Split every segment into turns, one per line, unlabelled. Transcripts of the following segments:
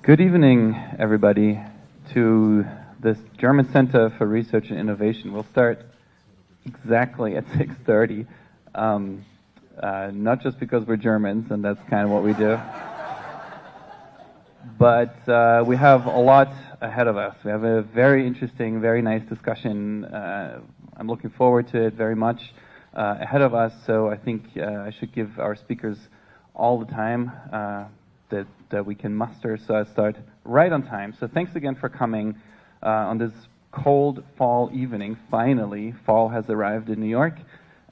Good evening, everybody, to this German Center for Research and Innovation. We'll start exactly at 6:30, not just because we're Germans, and that's kind of what we do, but we have a lot ahead of us. We have a very interesting, very nice discussion. I'm looking forward to it very much ahead of us, so I think I should give our speakers all the time that we can muster, so I start right on time. So thanks again for coming on this cold fall evening. Finally, fall has arrived in New York,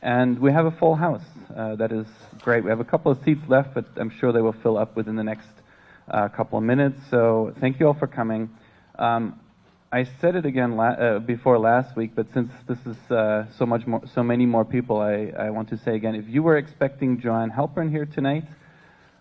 and we have a full house. That is great. We have a couple of seats left, but I'm sure they will fill up within the next couple of minutes, so thank you all for coming. I said it again before last week, but since this is so many more people, I want to say again, if you were expecting Joanne Halpern here tonight,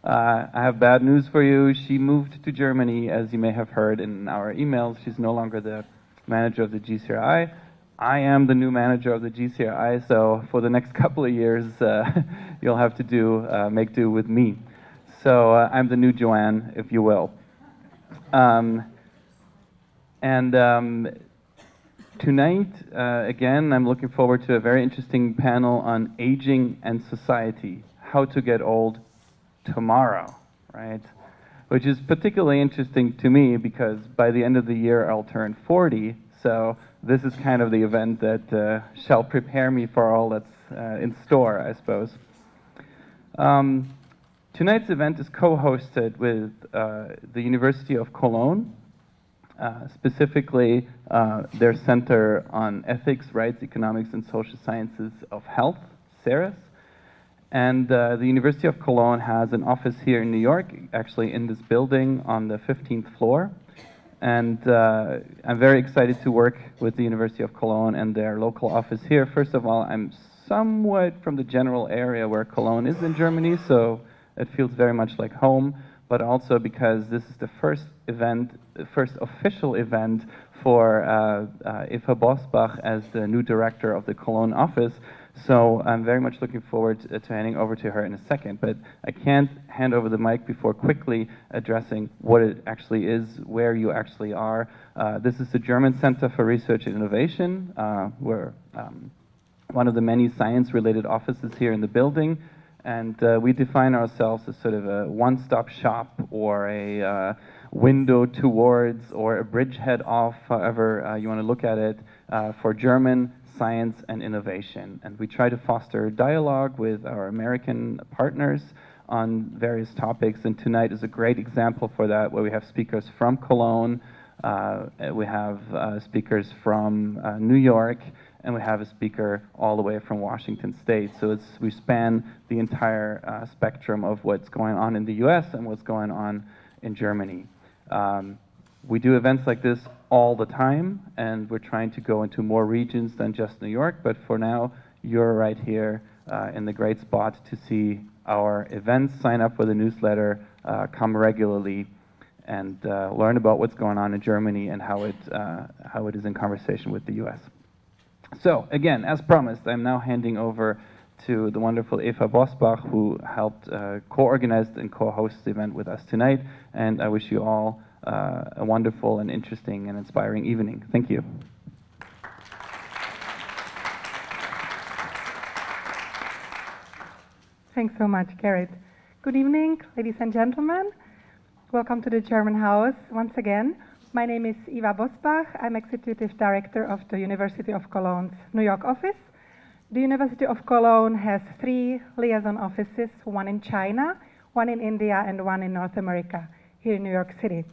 I have bad news for you. She moved to Germany, as you may have heard in our emails. She's no longer the manager of the GCRI. I am the new manager of the GCRI, so for the next couple of years, you'll have to make do with me. So I'm the new Joanne, if you will. Tonight, again, I'm looking forward to a very interesting panel on aging and society, how to get old tomorrow, right? Which is particularly interesting to me because by the end of the year I'll turn 40, so this is kind of the event that shall prepare me for all that's in store, I suppose. Tonight's event is co-hosted with the University of Cologne, specifically their Center on Ethics, Rights, Economics, and Social Sciences of Health, CERES. And the University of Cologne has an office here in New York, actually in this building on the 15th floor. And I'm very excited to work with the University of Cologne and their local office here. First of all, I'm somewhat from the general area where Cologne is in Germany, so it feels very much like home, but also because this is the first official event for Eva Bosbach as the new director of the Cologne office. So I'm very much looking forward to handing over to her in a second, but I can't hand over the mic before quickly addressing what it actually is, where you actually are. This is the German Center for Research and Innovation. We're one of the many science-related offices here in the building, and we define ourselves as sort of a one-stop shop or a window towards or a bridgehead off, however you want to look at it, for German science and innovation. And we try to foster dialogue with our American partners on various topics, and tonight is a great example for that, where we have speakers from Cologne, we have speakers from New York, and we have a speaker all the way from Washington State. So we span the entire spectrum of what's going on in the US and what's going on in Germany. We do events like this all the time, and we're trying to go into more regions than just New York, but for now, you're right here in the great spot to see our events, sign up for the newsletter, come regularly, and learn about what's going on in Germany and how it is in conversation with the US. So, again, as promised, I'm now handing over to the wonderful Eva Bosbach, who helped co-organize and co-host the event with us tonight, and I wish you all a wonderful and interesting and inspiring evening. Thank you.
Thanks so much, Gerrit. Good evening, ladies and gentlemen. Welcome to the German House once again. My name is Eva Bosbach. I'm Executive Director of the University of Cologne's New York office. The University of Cologne has 3 liaison offices, one in China, one in India, and one in North America, here in New York City.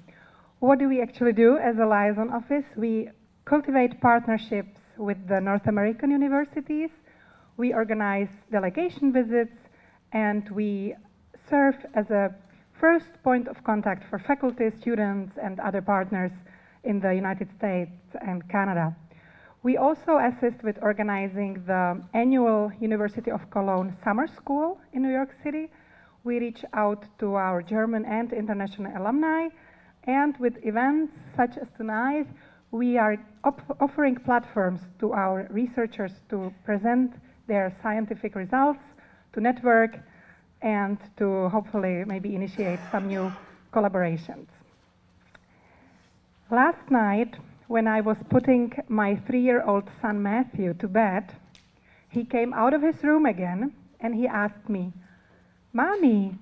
What do we actually do as a liaison office? We cultivate partnerships with the North American universities, we organize delegation visits, and we serve as a first point of contact for faculty, students, and other partners in the United States and Canada. We also assist with organizing the annual University of Cologne Summer School in New York City. We reach out to our German and international alumni, and with events such as tonight, we are offering platforms to our researchers to present their scientific results, to network, and to hopefully maybe initiate some new collaborations. Last night, when I was putting my 3-year-old son Matthew to bed, he came out of his room again and he asked me, "Mommy,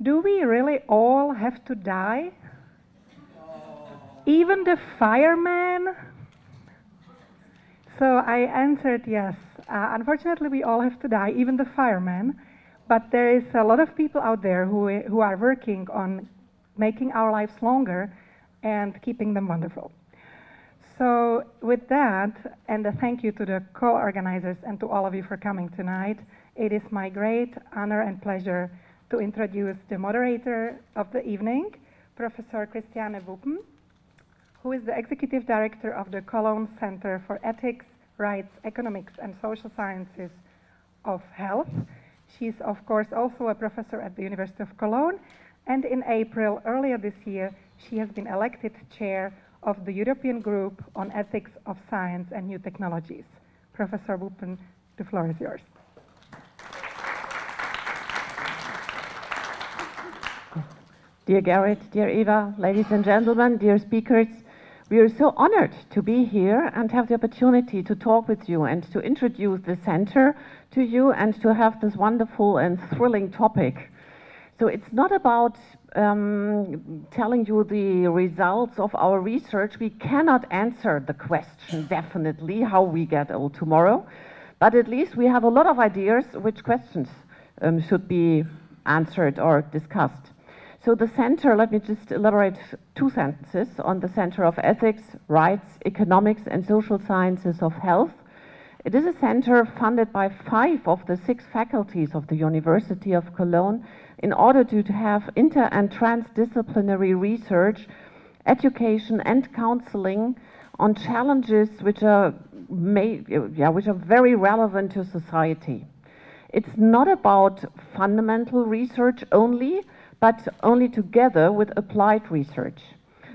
do we really all have to die? Even the fireman?" So I answered yes. Unfortunately, we all have to die, even the firemen. But there is a lot of people out there who are working on making our lives longer and keeping them wonderful. So with that, and a thank you to the co-organizers and to all of you for coming tonight, it is my great honor and pleasure to introduce the moderator of the evening, Professor Christiane Wuppen, who is the Executive Director of the Cologne Center for Ethics, Rights, Economics and Social Sciences of Health. She's of course also a professor at the University of Cologne, and in April earlier this year she has been elected chair of the European Group on Ethics of Science and New Technologies. Professor Wuppen, the floor is yours.
Dear Gerrit, dear Eva, ladies and gentlemen, dear speakers, we are so honored to be here and have the opportunity to talk with you and to introduce the center to you and to have this wonderful and thrilling topic. So it's not about telling you the results of our research. We cannot answer the question definitely how we get old tomorrow, but at least we have a lot of ideas which questions should be answered or discussed. So the center, let me just elaborate 2 sentences on the Center of Ethics, Rights, Economics and Social Sciences of Health. It is a center funded by 5 of the 6 faculties of the University of Cologne in order to have inter- and transdisciplinary research, education and counseling on challenges which are very relevant to society. It's not about fundamental research only, but only together with applied research.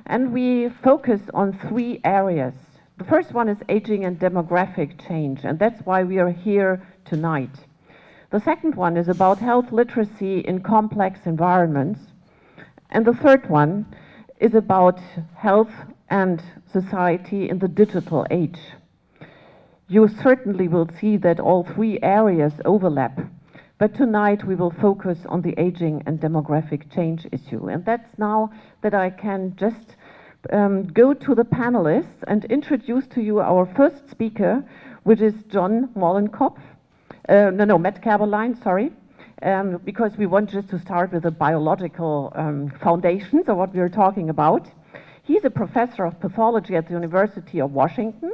And we focus on 3 areas. The first one is aging and demographic change, and that's why we are here tonight. The second one is about health literacy in complex environments. And the third one is about health and society in the digital age. You certainly will see that all 3 areas overlap. But tonight we will focus on the aging and demographic change issue. And that's now that I can just go to the panelists and introduce to you our first speaker, which is John Mollenkopf. Matt Kaberlein, sorry, because we want just to start with the biological foundations of what we are talking about. He's a professor of pathology at the University of Washington,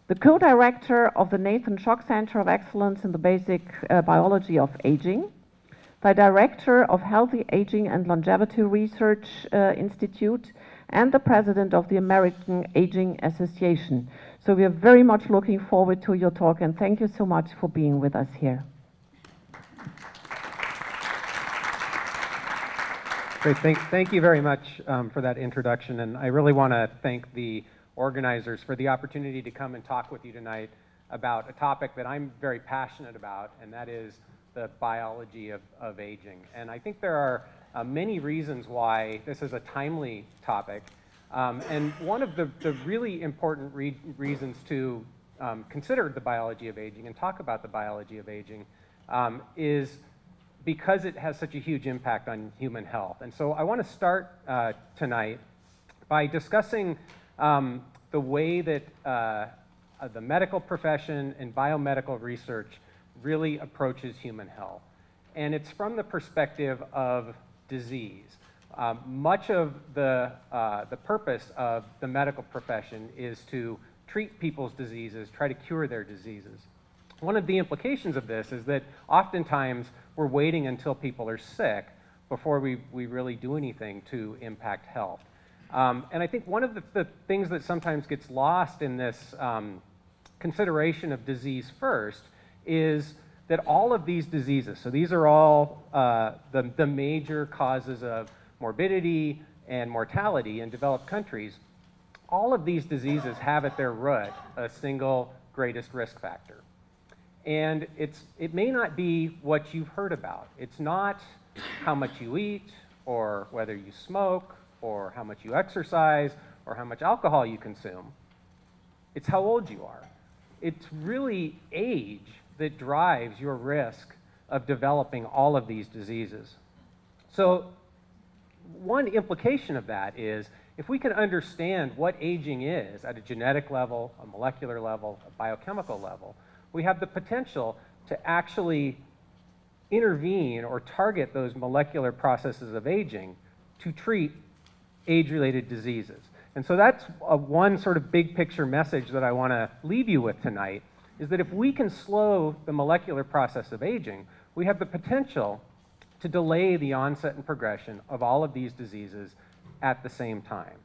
the co-director of the Nathan Schock Center of Excellence in the Basic Biology of Aging, the director of Healthy Aging and Longevity Research Institute, and the president of the American Aging Association. So we are very much looking forward to your talk, and thank you so much for being with us here.
Great, thank you very much for that introduction, and I really want to thank the organizers for the opportunity to come and talk with you tonight about a topic that I'm very passionate about, and that is the biology of aging. And I think there are many reasons why this is a timely topic. And one of the really important reasons to consider the biology of aging and talk about the biology of aging is because it has such a huge impact on human health. And so I want to start tonight by discussing the way that the medical profession and biomedical research really approaches human health. And it's from the perspective of disease. Much of the purpose of the medical profession is to treat people's diseases, try to cure their diseases. One of the implications of this is that oftentimes we're waiting until people are sick before we really do anything to impact health. And I think one of the things that sometimes gets lost in this consideration of disease first is that all of these diseases, so these are all the major causes of morbidity and mortality in developed countries, all of these diseases have at their root a single greatest risk factor. And it may not be what you've heard about. It's not how much you eat, or whether you smoke, or how much you exercise, or how much alcohol you consume. It's how old you are. It's really age that drives your risk of developing all of these diseases. So one implication of that is if we can understand what aging is at a genetic level, a molecular level, a biochemical level, we have the potential to actually intervene or target those molecular processes of aging to treat age-related diseases. And so that's one sort of big picture message that I want to leave you with tonight, is that if we can slow the molecular process of aging, we have the potential to delay the onset and progression of all of these diseases at the same time.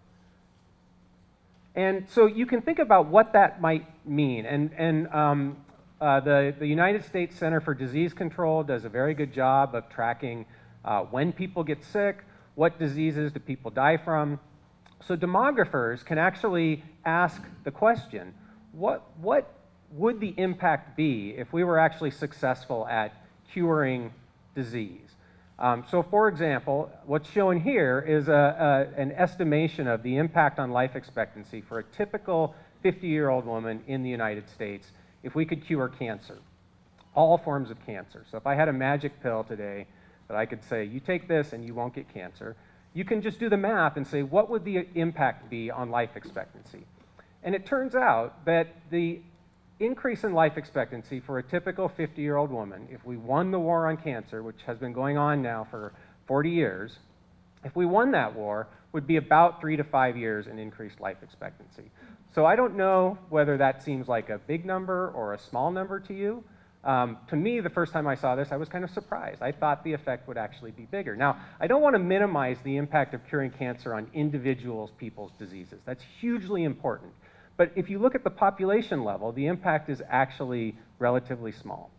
And so you can think about what that might mean. The United States Center for Disease Control does a very good job of tracking when people get sick, what diseases do people die from. So demographers can actually ask the question, what would the impact be if we were actually successful at curing disease? So for example, what's shown here is an estimation of the impact on life expectancy for a typical 50-year-old woman in the United States if we could cure cancer, all forms of cancer. So if I had a magic pill today that I could say, you take this and you won't get cancer, you can just do the math and say, what would the impact be on life expectancy? And it turns out that the increase in life expectancy for a typical 50-year-old woman, if we won the war on cancer, which has been going on now for 40 years, if we won that war, would be about 3 to 5 years in increased life expectancy. So I don't know whether that seems like a big number or a small number to you. To me, the first time I saw this, I was kind of surprised. I thought the effect would actually be bigger. Now, I don't want to minimize the impact of curing cancer on individuals, people's diseases. That's hugely important. But if you look at the population level, the impact is actually relatively small.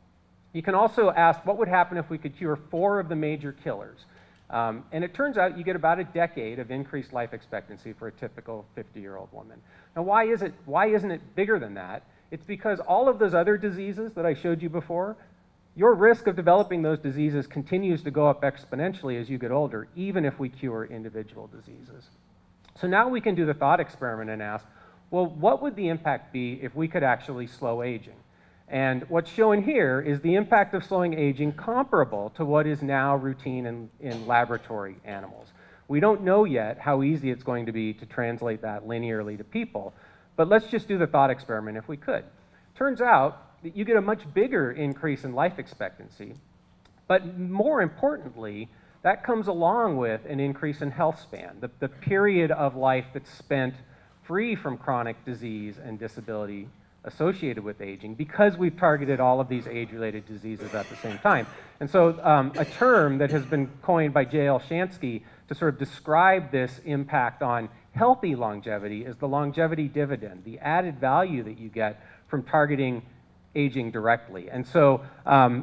You can also ask what would happen if we could cure 4 of the major killers. And it turns out you get about a decade of increased life expectancy for a typical 50-year-old woman. Now, why isn't it bigger than that? It's because all of those other diseases that I showed you before, your risk of developing those diseases continues to go up exponentially as you get older, even if we cure individual diseases. So now we can do the thought experiment and ask, well, what would the impact be if we could actually slow aging? And what's shown here is the impact of slowing aging comparable to what is now routine in laboratory animals. We don't know yet how easy it's going to be to translate that linearly to people, but let's just do the thought experiment if we could. Turns out that you get a much bigger increase in life expectancy, but more importantly, that comes along with an increase in health span, the period of life that's spent free from chronic disease and disability associated with aging, because we've targeted all of these age-related diseases at the same time. And so a term that has been coined by J.L. Shansky to sort of describe this impact on healthy longevity is the longevity dividend, the added value that you get from targeting aging directly. And so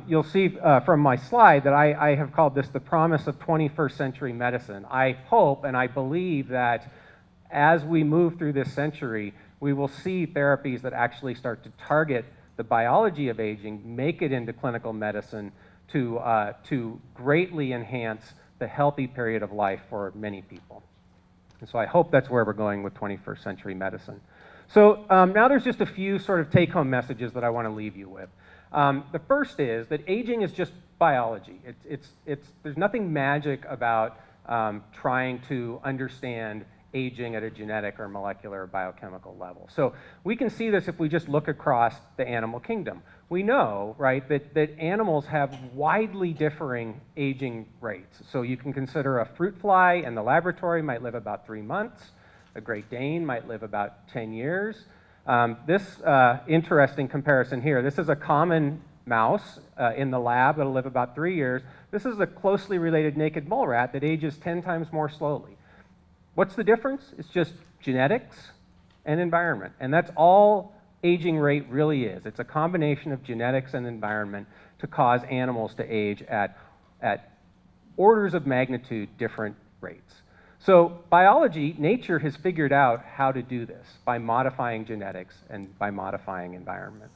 you'll see from my slide that I have called this the promise of 21st century medicine. I hope and I believe that as we move through this century, we will see therapies that actually start to target the biology of aging, make it into clinical medicine to greatly enhance the healthy period of life for many people. And so I hope that's where we're going with 21st century medicine. So now there's just a few sort of take-home messages that I want to leave you with. The first is that aging is just biology. There's nothing magic about trying to understand aging at a genetic or molecular or biochemical level. So we can see this if we just look across the animal kingdom. We know, right, that animals have widely differing aging rates. So you can consider a fruit fly in the laboratory might live about 3 months. A Great Dane might live about 10 years. This interesting comparison here, this is a common mouse in the lab that'll live about 3 years. This is a closely related naked mole rat that ages 10 times more slowly. What's the difference? It's just genetics and environment. And that's all aging rate really is. It's a combination of genetics and environment to cause animals to age at orders of magnitude different rates. So biology, nature has figured out how to do this by modifying genetics and by modifying environment.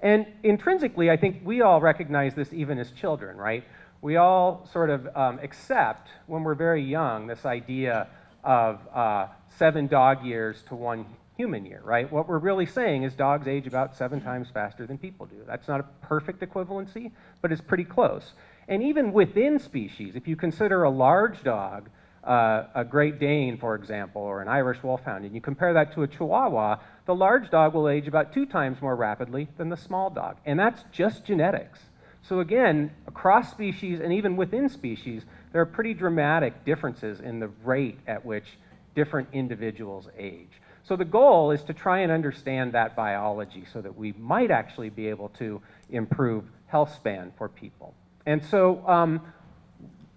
And intrinsically, I think we all recognize this even as children, right? We all sort of accept when we're very young this idea of 7 dog years to 1 human year, right? What we're really saying is dogs age about 7 times faster than people do. That's not a perfect equivalency, but it's pretty close. And even within species, if you consider a large dog, a Great Dane, for example, or an Irish Wolfhound, and you compare that to a Chihuahua, the large dog will age about 2 times more rapidly than the small dog. And that's just genetics. So again, across species and even within species, there are pretty dramatic differences in the rate at which different individuals age. So the goal is to try and understand that biology so that we might actually be able to improve health span for people. And so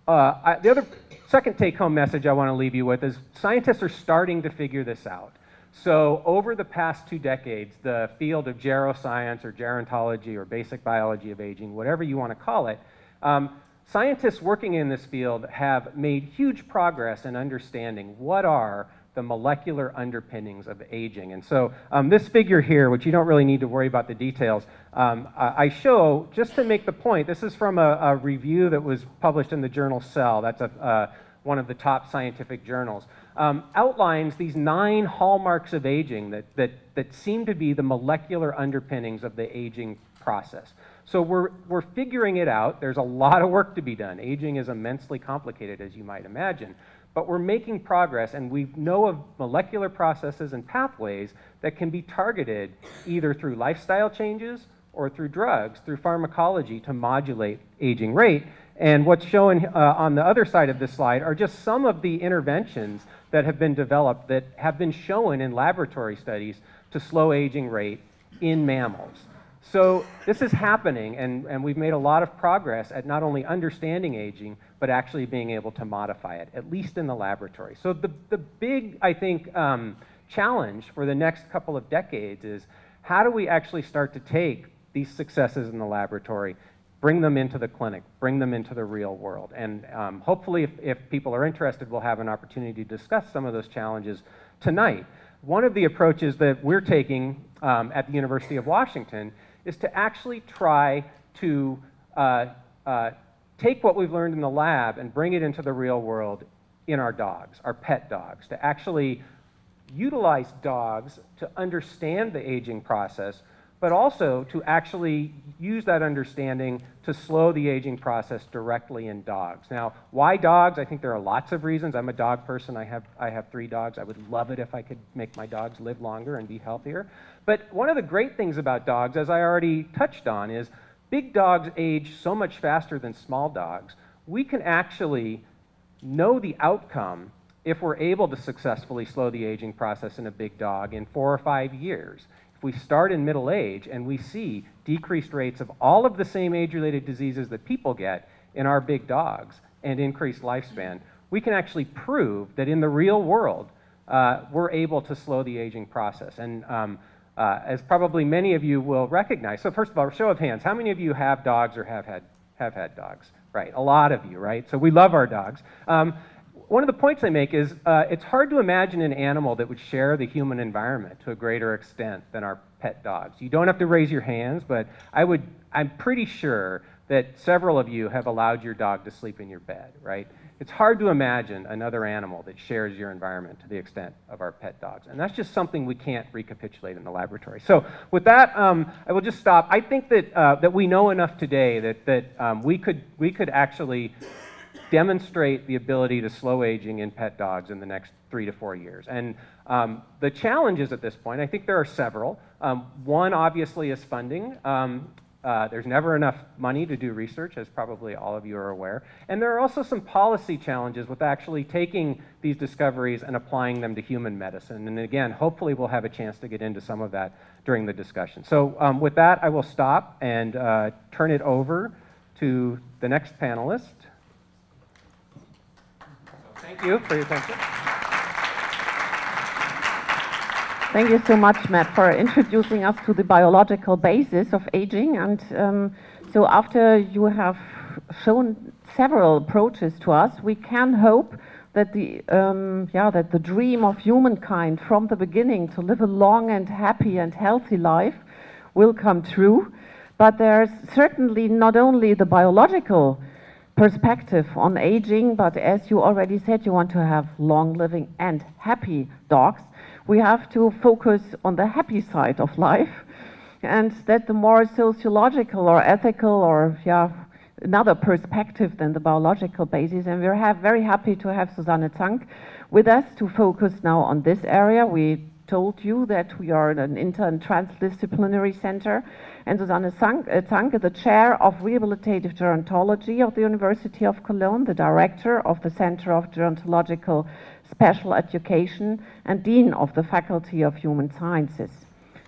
the other second take-home message I want to leave you with is scientists are starting to figure this out. So over the past 2 decades, the field of geroscience or gerontology or basic biology of aging, whatever you want to call it, scientists working in this field have made huge progress in understanding what are the molecular underpinnings of aging. And so this figure here, which you don't really need to worry about the details, I show just to make the point. This is from a review that was published in the journal Cell. That's one of the top scientific journals. Outlines these 9 hallmarks of aging that seem to be the molecular underpinnings of the aging process. So we're figuring it out. There's a lot of work to be done. Aging is immensely complicated, as you might imagine. But we're making progress, and we know of molecular processes and pathways that can be targeted either through lifestyle changes or through drugs, through pharmacology to modulate aging rate. And what's shown on the other side of this slide are just some of the interventions that have been developed that have been shown in laboratory studies to slow aging rate in mammals. So this is happening, and we've made a lot of progress at not only understanding aging, but actually being able to modify it, at least in the laboratory. So the big, I think, challenge for the next couple of decades is how do we actually start to take these successes in the laboratory, bring them into the clinic, bring them into the real world. And hopefully, if people are interested, we'll have an opportunity to discuss some of those challenges tonight. One of the approaches that we're taking at the University of Washington is to actually try to take what we've learned in the lab and bring it into the real world in our dogs, our pet dogs, to actually utilize dogs to understand the aging process, but also to actually use that understanding to slow the aging process directly in dogs. Now, why dogs? I think there are lots of reasons. I'm a dog person. I have 3 dogs. I would love it if I could make my dogs live longer and be healthier. But one of the great things about dogs, as I already touched on, is big dogs age so much faster than small dogs. We can actually know the outcome if we're able to successfully slow the aging process in a big dog in 4 or 5 years. If we start in middle age and we see decreased rates of all of the same age-related diseases that people get in our big dogs and increased lifespan, we can actually prove that in the real world, we're able to slow the aging process. And as probably many of you will recognize, so first of all, show of hands, how many of you have dogs or have had dogs? Right, a lot of you, right? So we love our dogs. One of the points I make is it's hard to imagine an animal that would share the human environment to a greater extent than our pet dogs. You don't have to raise your hands, but I'm pretty sure that several of you have allowed your dog to sleep in your bed, right? It's hard to imagine another animal that shares your environment to the extent of our pet dogs. And that's just something we can't recapitulate in the laboratory. So with that, I will just stop. I think that we know enough today that we could actually demonstrate the ability to slow aging in pet dogs in the next 3 to 4 years. And the challenges at this point, I think there are several. One, obviously, is funding. There's never enough money to do research, as probably all of you are aware. And there are also some policy challenges with actually taking these discoveries and applying them to human medicine. And again, hopefully we'll have a chance to get into some of that during the discussion. So with that, I will stop and turn it over to the next panelist. Thank you for your attention.
Thank you so much, Matt, for introducing us to the biological basis of aging. And so after you have shown several approaches to us, we can hope that the dream of humankind from the beginning to live a long and happy and healthy life will come true. But there's certainly not only the biological perspective on aging, but as you already said, you want to have long living and happy dogs. We have to focus on the happy side of life, and that the more sociological or ethical or another perspective than the biological basis. And we're very happy to have Susanne Zank with us to focus now on this area. We told you that we are an inter and transdisciplinary center, and Susanne Zank is the chair of rehabilitative gerontology of the University of Cologne, the director of the Center of Gerontological Special Education, and dean of the Faculty of Human Sciences.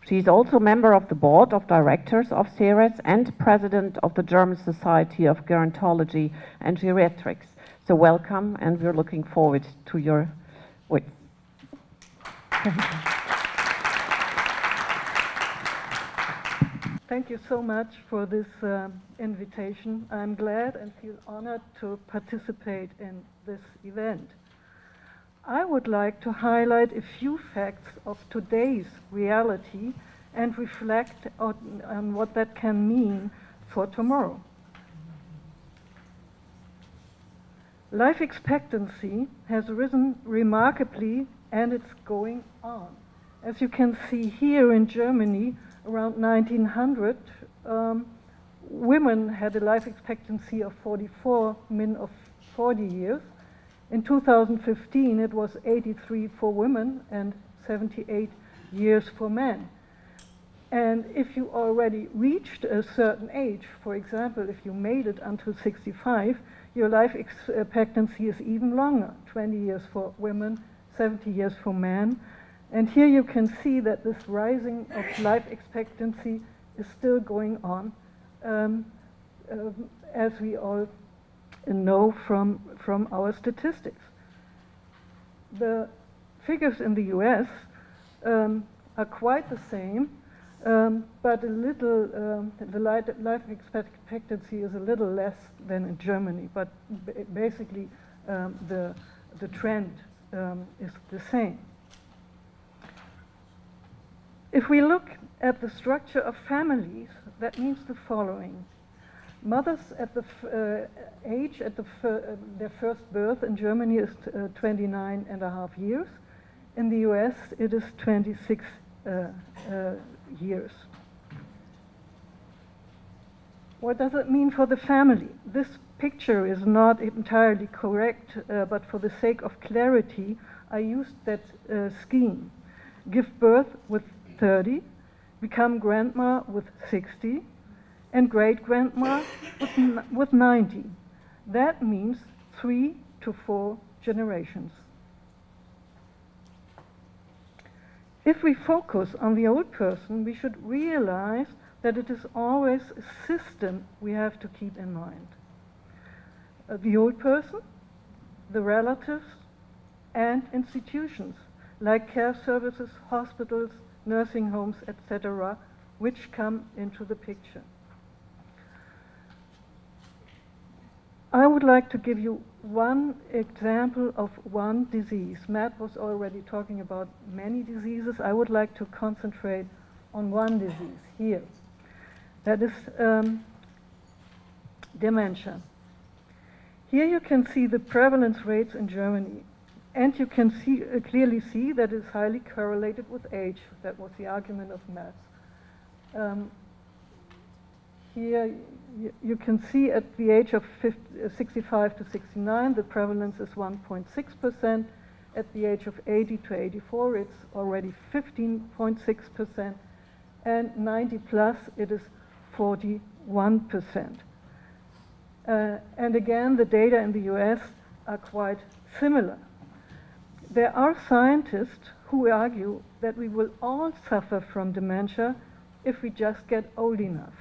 She is also a member of the board of directors of CERES and president of the German Society of Gerontology and Geriatrics. So welcome, and we're looking forward to your voice.
Thank you so much for this invitation. I'm glad and feel honored to participate in this event. I would like to highlight a few facts of today's reality and reflect on what that can mean for tomorrow. Life expectancy has risen remarkably, and it's going on. As you can see here in Germany, around 1900, women had a life expectancy of 44, men of 40 years. In 2015, it was 83 for women and 78 years for men. And if you already reached a certain age, for example, if you made it until 65, your life expectancy is even longer, 20 years for women, 70 years for men. And here you can see that this rising of life expectancy is still going on, as we all know from our statistics. The figures in the US are quite the same, but a little, the life expectancy is a little less than in Germany, but basically the trend is the same. If we look at the structure of families, that means the following. Mothers at the age at their first birth in Germany is 29.5 years. In the US, it is 26 years. What does it mean for the family? This picture is not entirely correct, but for the sake of clarity, I used that scheme. Give birth with 30, become grandma with 60, and great-grandma with 90. That means 3 to 4 generations. If we focus on the old person, we should realize that it is always a system we have to keep in mind. The old person, the relatives, and institutions like care services, hospitals, nursing homes, etc., which come into the picture. I would like to give you one example of one disease. Matt was already talking about many diseases. I would like to concentrate on one disease here. That is dementia. Here you can see the prevalence rates in Germany. And you can clearly see that it's highly correlated with age. That was the argument of Matt. Here you can see at the age of 65 to 69, the prevalence is 1.6%. At the age of 80 to 84, it's already 15.6%. And 90 plus, it is 41%. And again, the data in the US are quite similar. There are scientists who argue that we will all suffer from dementia if we just get old enough.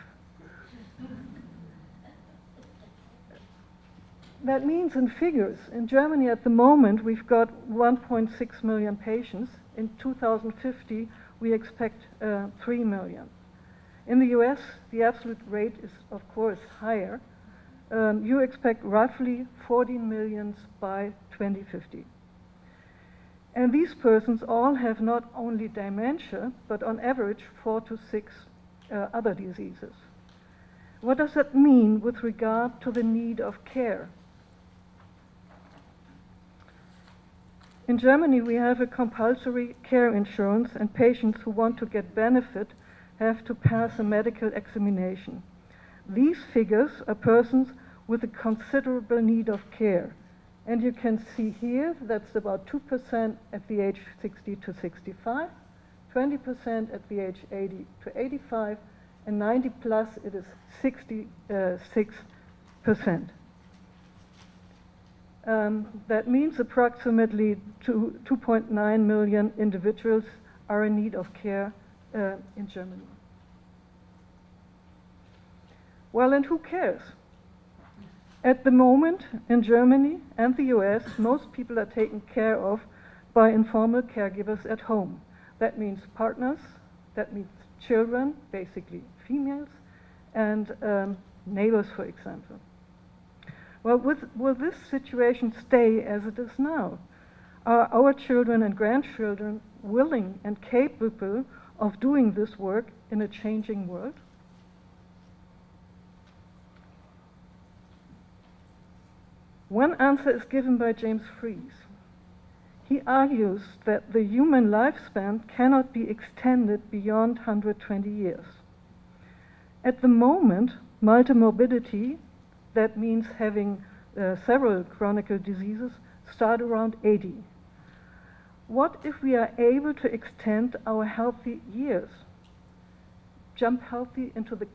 That means in figures, in Germany at the moment we've got 1.6 million patients. In 2050 we expect 3 million. In the US the absolute rate is of course higher. You expect roughly 14 million by 2050. And these persons all have not only dementia, but on average 4 to 6 other diseases. What does that mean with regard to the need of care? In Germany, we have a compulsory care insurance, and patients who want to get benefit have to pass a medical examination. These figures are persons with a considerable need of care. And you can see here that's about 2% at the age 60 to 65, 20% at the age 80 to 85, and 90 plus it is 66%. That means approximately 2.9 million individuals are in need of care in Germany. Well, and who cares? At the moment, in Germany and the US, most people are taken care of by informal caregivers at home. That means partners, that means children, basically females, and neighbors, for example. Well, will this situation stay as it is now? Are our children and grandchildren willing and capable of doing this work in a changing world? One answer is given by James Fries. He argues that the human lifespan cannot be extended beyond 120 years. At the moment, multimorbidity, that means having several chronic diseases, start around 80. What if we are able to extend our healthy years? Jump healthy into the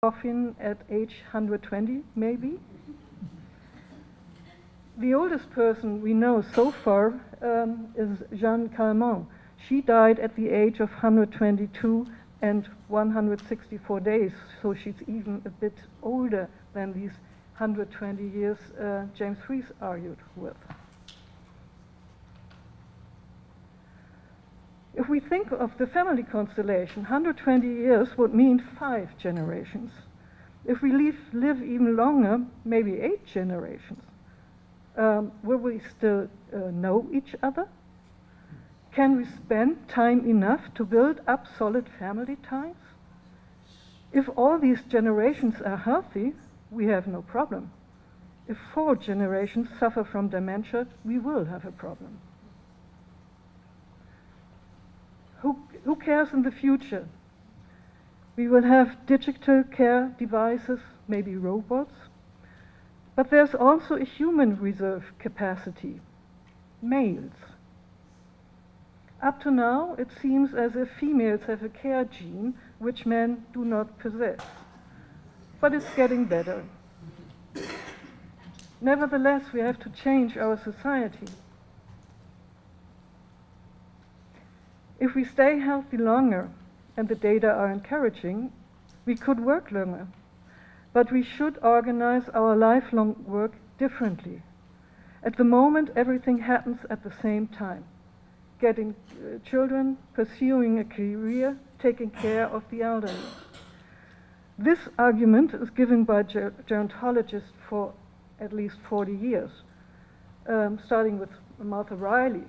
coffin at age 120, maybe? The oldest person we know so far is Jeanne Calment. She died at the age of 122 and 164 days, so she's even a bit older than these 120 years James Fries argued with. If we think of the family constellation, 120 years would mean 5 generations. If we live even longer, maybe 8 generations. Will we still know each other? Can we spend time enough to build up solid family ties? If all these generations are healthy, we have no problem. If 4 generations suffer from dementia, we will have a problem. Who cares in the future? We will have digital care devices, maybe robots, but there's also a human reserve capacity, males. Up to now, it seems as if females have a care gene which men do not possess. But it's getting better. Nevertheless, we have to change our society. If we stay healthy longer, and the data are encouraging, we could work longer. But we should organize our lifelong work differently. At the moment, everything happens at the same time. Getting children, pursuing a career, taking care of the elderly. This argument is given by gerontologists for at least 40 years, starting with Martha Riley.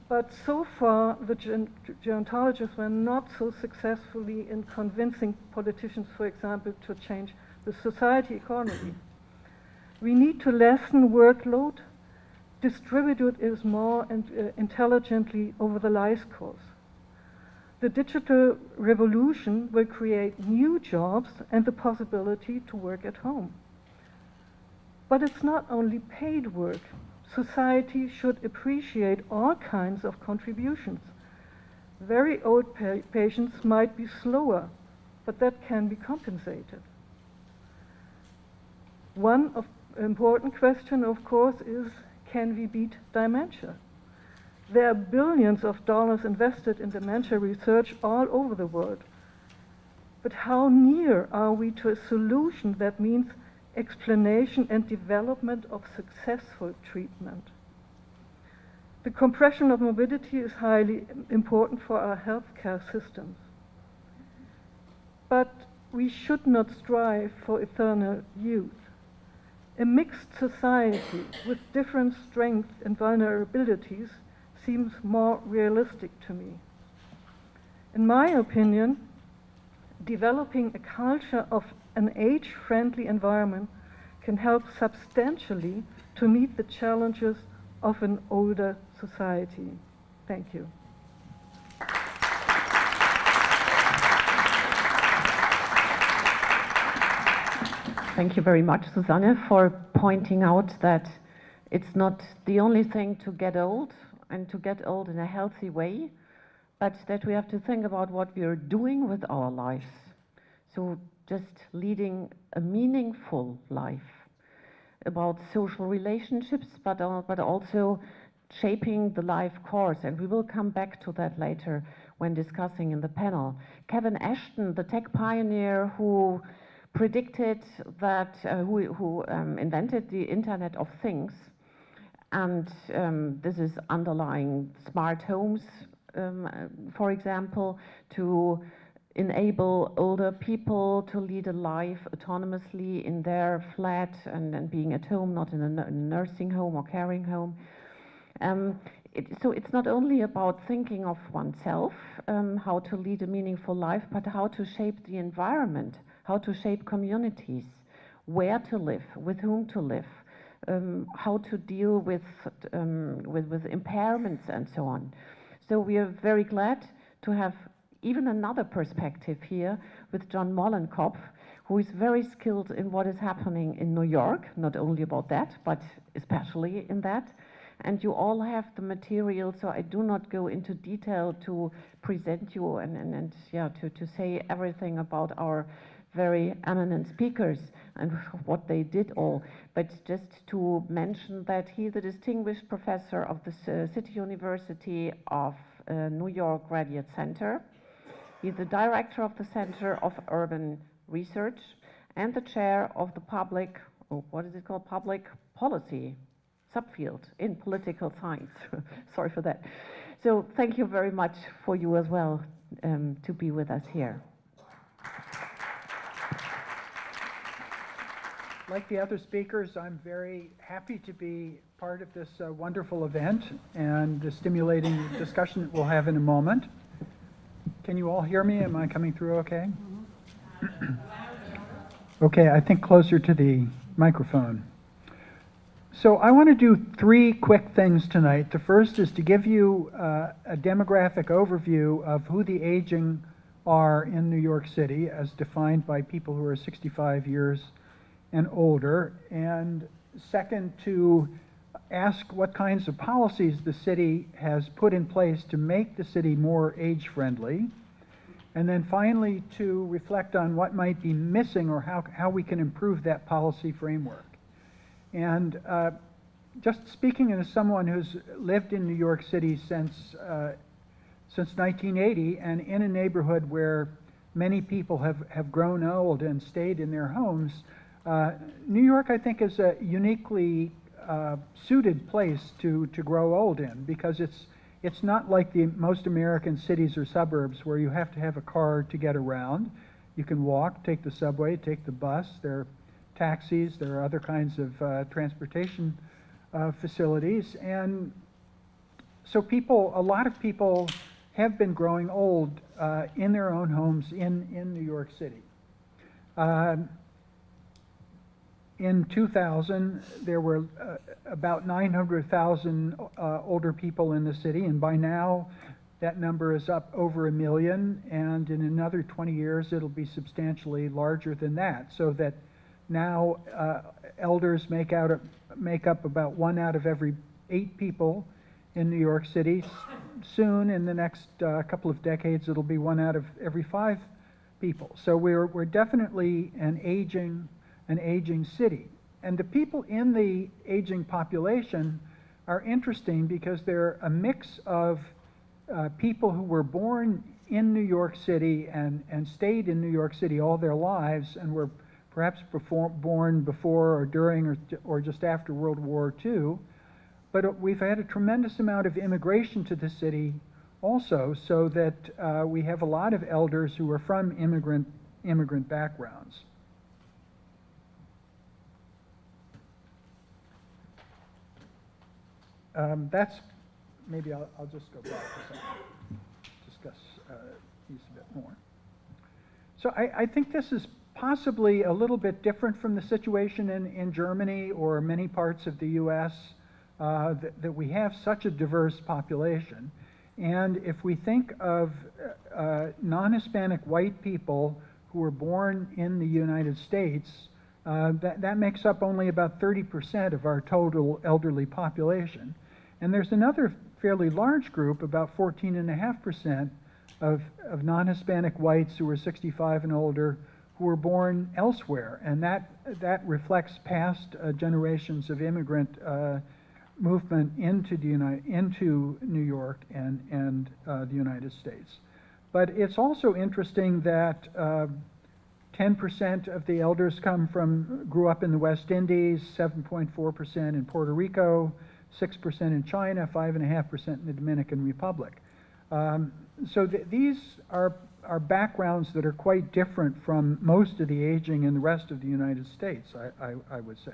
But so far, the gerontologists were not so successfully in convincing politicians, for example, to change the society economy. We need to lessen workload, distribute it more intelligently over the life course. The digital revolution will create new jobs and the possibility to work at home. But it's not only paid work. Society should appreciate all kinds of contributions. Very old patients might be slower, but that can be compensated. One important question, of course, is can we beat dementia? There are billions of dollars invested in dementia research all over the world. But how near are we to a solution that means explanation and development of successful treatment? The compression of morbidity is highly important for our healthcare systems. But we should not strive for eternal youth. A mixed society with different strengths and vulnerabilities seems more realistic to me. In my opinion, developing a culture of an age-friendly environment can help substantially to meet the challenges of an older society. Thank you.
Thank you very much, Susanne, for pointing out that it's not the only thing to get old and to get old in a healthy way, but that we have to think about what we are doing with our lives. So just leading a meaningful life, about social relationships, but also shaping the life course. And we will come back to that later when discussing in the panel. Kevin Ashton, the tech pioneer who predicted that, who invented the Internet of Things, and this is underlying smart homes, for example, to enable older people to lead a life autonomously in their flat and being at home, not in a nursing home or caring home. So it's not only about thinking of oneself, how to lead a meaningful life, but how to shape the environment, how to shape communities, where to live, with whom to live, how to deal with impairments and so on. So we are very glad to have even another perspective here with John Mollenkopf, who is very skilled in what is happening in New York, not only about that, but especially in that. And you all have the material, so I do not go into detail to present you and to say everything about our very eminent speakers and what they did all, but just to mention that he's a distinguished professor of the City University of New York Graduate Center. He's the director of the Center of Urban Research and the chair of the public policy subfield in political science. Sorry for that. So thank you very much for you as well to be with us here.
Like the other speakers, I'm very happy to be part of this wonderful event and the stimulating discussion that we'll have in a moment. Can you all hear me? Am I coming through okay? Okay, I think closer to the microphone. So I want to do three quick things tonight. The first is to give you a demographic overview of who the aging are in New York City as defined by people who are 65 years and older. And second, to ask what kinds of policies the city has put in place to make the city more age-friendly. And then finally, to reflect on what might be missing or how we can improve that policy framework. And just speaking as someone who's lived in New York City since 1980 and in a neighborhood where many people have grown old and stayed in their homes, New York, I think, is a uniquely suited place to grow old in, because it's not like the most American cities or suburbs where you have to have a car to get around. You can walk, take the subway, take the bus. There are taxis. There are other kinds of transportation facilities. And so a lot of people have been growing old in their own homes in New York City. In 2000, there were about 900,000 older people in the city, and by now that number is up over 1 million, and in another 20 years it'll be substantially larger than that, so that now elders make up about 1 out of every 8 people in New York City. Soon, in the next couple of decades, it'll be 1 out of every 5 people. So we're definitely an aging city. And the people in the aging population are interesting because they're a mix of people who were born in New York City and stayed in New York City all their lives and were perhaps born before or during or just after World War II. But we've had a tremendous amount of immigration to the city also, so that we have a lot of elders who are from immigrant backgrounds. Maybe I'll just go back to discuss these a bit more. So I think this is possibly a little bit different from the situation in Germany or many parts of the US, that we have such a diverse population. And if we think of non-Hispanic white people who were born in the United States, that makes up only about 30% of our total elderly population. And there's another fairly large group, about 14.5% of non-Hispanic whites who are 65 and older, who were born elsewhere. And that reflects past generations of immigrant movement into New York and the United States. But it's also interesting that 10% of the elders grew up in the West Indies, 7.4% in Puerto Rico, 6% in China, 5.5% in the Dominican Republic. So these are backgrounds that are quite different from most of the aging in the rest of the United States, I would say.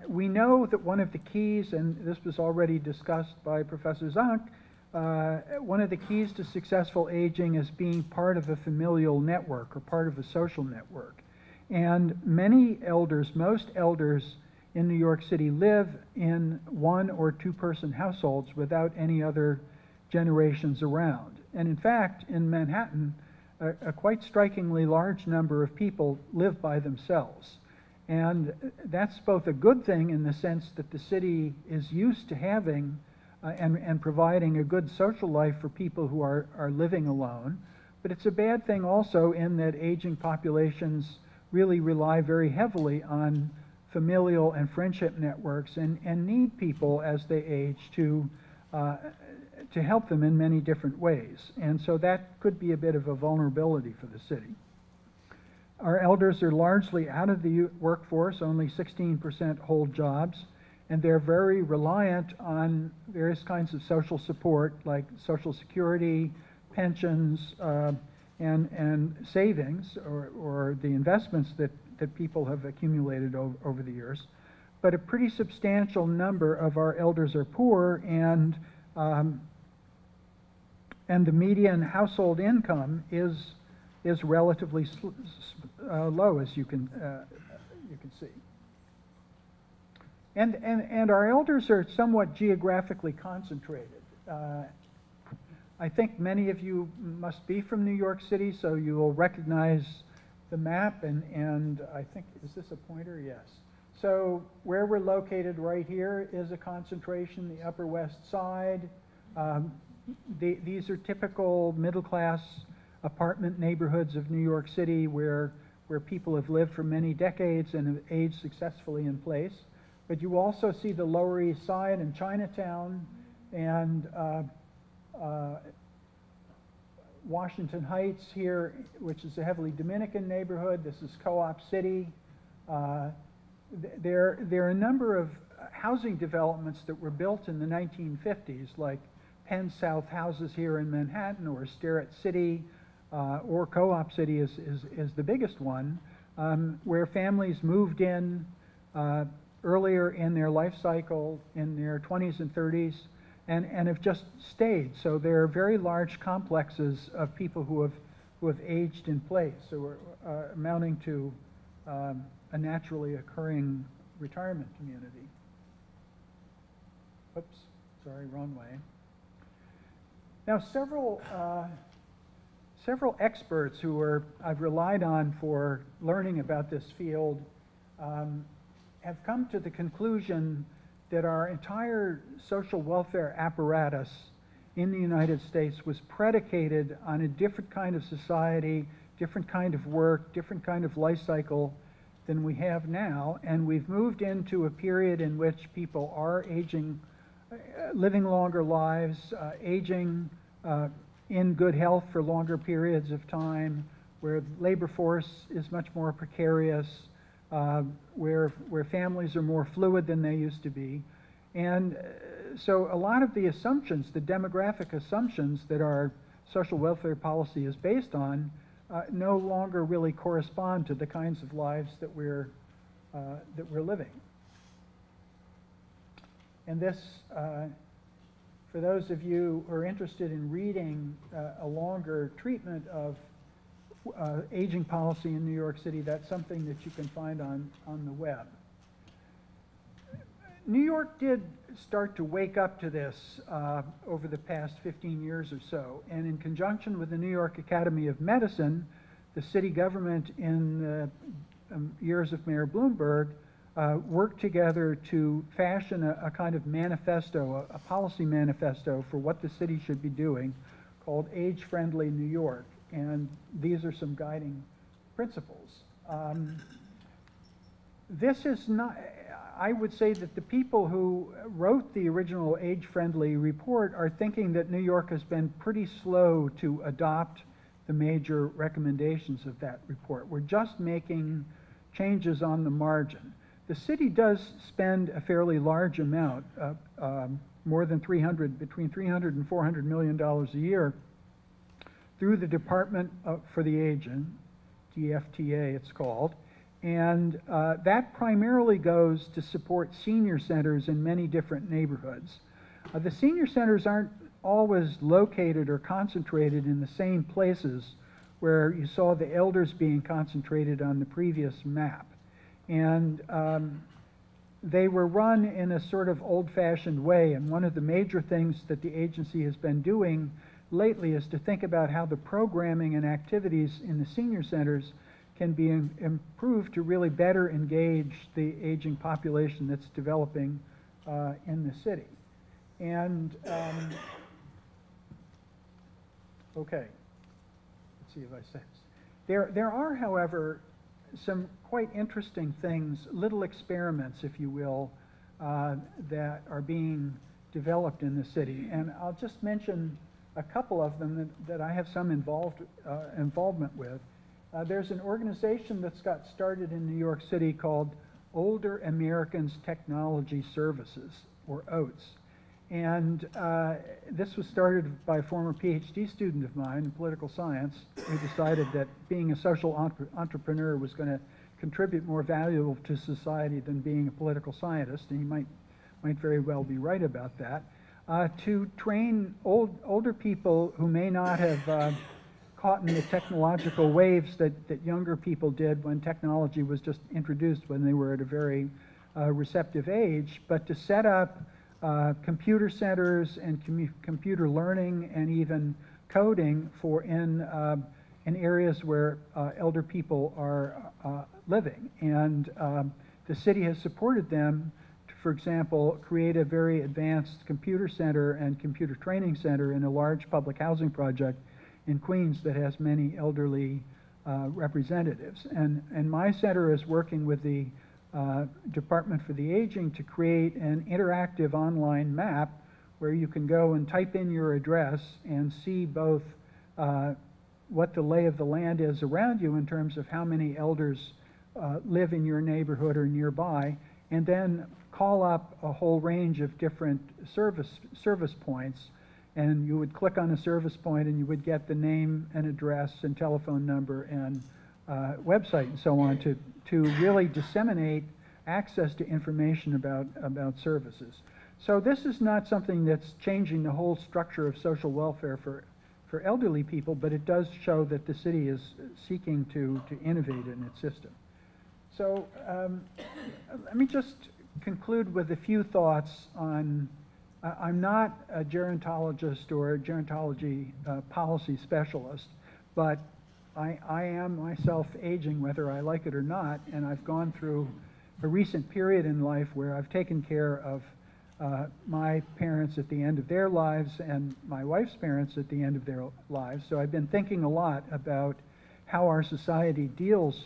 We know that one of the keys, and this was already discussed by Professor Zank, one of the keys to successful aging is being part of a familial network or part of a social network. And many elders, most elders in New York City live in one or two person households without any other generations around. And in fact, in Manhattan, a quite strikingly large number of people live by themselves. And that's both a good thing in the sense that the city is used to having and providing a good social life for people who are living alone. But it's a bad thing also in that aging populations really rely very heavily on familial and friendship networks and need people as they age to help them in many different ways. And so that could be a bit of a vulnerability for the city. Our elders are largely out of the workforce, only 16% hold jobs, and they're very reliant on various kinds of social support like Social Security, pensions, and savings, or the investments that people have accumulated over the years. But a pretty substantial number of our elders are poor, and the median household income is relatively low, as you can see. And our elders are somewhat geographically concentrated. I think many of you must be from New York City, so you will recognize the map, and I think, is this a pointer? Yes. So where we're located right here is a concentration, the Upper West Side. These are typical middle-class apartment neighborhoods of New York City where people have lived for many decades and have aged successfully in place. But you also see the Lower East Side and Chinatown and Washington Heights here, which is a heavily Dominican neighborhood. This is Co-op City. There are a number of housing developments that were built in the 1950s, like Penn South houses here in Manhattan, or Sterrett City, or Co-op City is the biggest one, where families moved in earlier in their life cycle, in their 20s and 30s, and have just stayed. So there are very large complexes of people who have aged in place, so amounting to a naturally occurring retirement community. Oops, sorry, wrong way. Now, several experts who I've relied on for learning about this field have come to the conclusion that our entire social welfare apparatus in the United States was predicated on a different kind of society, different kind of work, different kind of life cycle than we have now. And we've moved into a period in which people are aging, living longer lives, aging in good health for longer periods of time, where the labor force is much more precarious, where families are more fluid than they used to be. And so a lot of the assumptions, the demographic assumptions that our social welfare policy is based on, no longer really correspond to the kinds of lives that we're living. And this, for those of you who are interested in reading a longer treatment of aging policy in New York City, that's something that you can find on the web. New York did start to wake up to this over the past 15 years or so, and in conjunction with the New York Academy of Medicine, the city government in the years of Mayor Bloomberg worked together to fashion a kind of manifesto, a policy manifesto for what the city should be doing, called Age-Friendly New York, and these are some guiding principles. This is not, I would say that the people who wrote the original age-friendly report are thinking that New York has been pretty slow to adopt the major recommendations of that report. We're just making changes on the margin. The city does spend a fairly large amount, more than between $300 and $400 million a year through the Department for the Aging, DFTA it's called, and that primarily goes to support senior centers in many different neighborhoods. The senior centers aren't always located or concentrated in the same places where you saw the elders being concentrated on the previous map. And they were run in a sort of old-fashioned way, and one of the major things that the agency has been doing lately is to think about how the programming and activities in the senior centers can be improved to really better engage the aging population that's developing in the city. And, okay, let's see if I say this. There are, however, some quite interesting things, little experiments, if you will, that are being developed in the city. And I'll just mention a couple of them that I have some involvement with. There's an organization that's got started in New York City called Older Americans Technology Services, or OATS. And this was started by a former PhD student of mine in political science who decided that being a social entrepreneur was going to contribute more valuable to society than being a political scientist, and he might very well be right about that, to train older people who may not have caught in the technological waves that younger people did when technology was just introduced when they were at a very receptive age, but to set up computer centers and computer learning and even coding for in areas where elder people are living. And the city has supported them to, for example, create a very advanced computer center and computer training center in a large public housing project in Queens that has many elderly representatives. And my center is working with the Department for the Aging to create an interactive online map where you can go and type in your address and see both what the lay of the land is around you in terms of how many elders live in your neighborhood or nearby, and then call up a whole range of different service points. And you would click on a service point and you would get the name and address and telephone number and website and so on to really disseminate access to information about services. So this is not something that's changing the whole structure of social welfare for elderly people, but it does show that the city is seeking to innovate in its system. So let me just conclude with a few thoughts on, I'm not a gerontologist or a gerontology policy specialist, but I am myself aging whether I like it or not, and I've gone through a recent period in life where I've taken care of my parents at the end of their lives and my wife's parents at the end of their lives. So I've been thinking a lot about how our society deals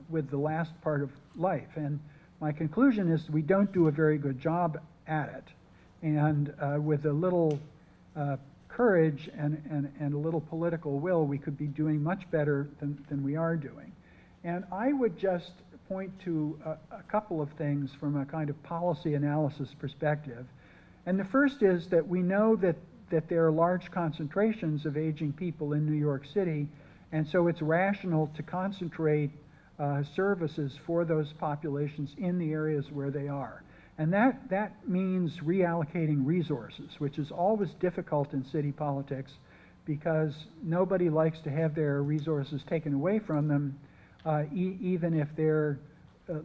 with the last part of life. And my conclusion is we don't do a very good job at it. And with a little courage and a little political will, we could be doing much better than we are doing. And I would just point to a couple of things from a kind of policy analysis perspective. And the first is that we know that there are large concentrations of aging people in New York City, and so it's rational to concentrate services for those populations in the areas where they are. And that means reallocating resources, which is always difficult in city politics because nobody likes to have their resources taken away from them, even if they're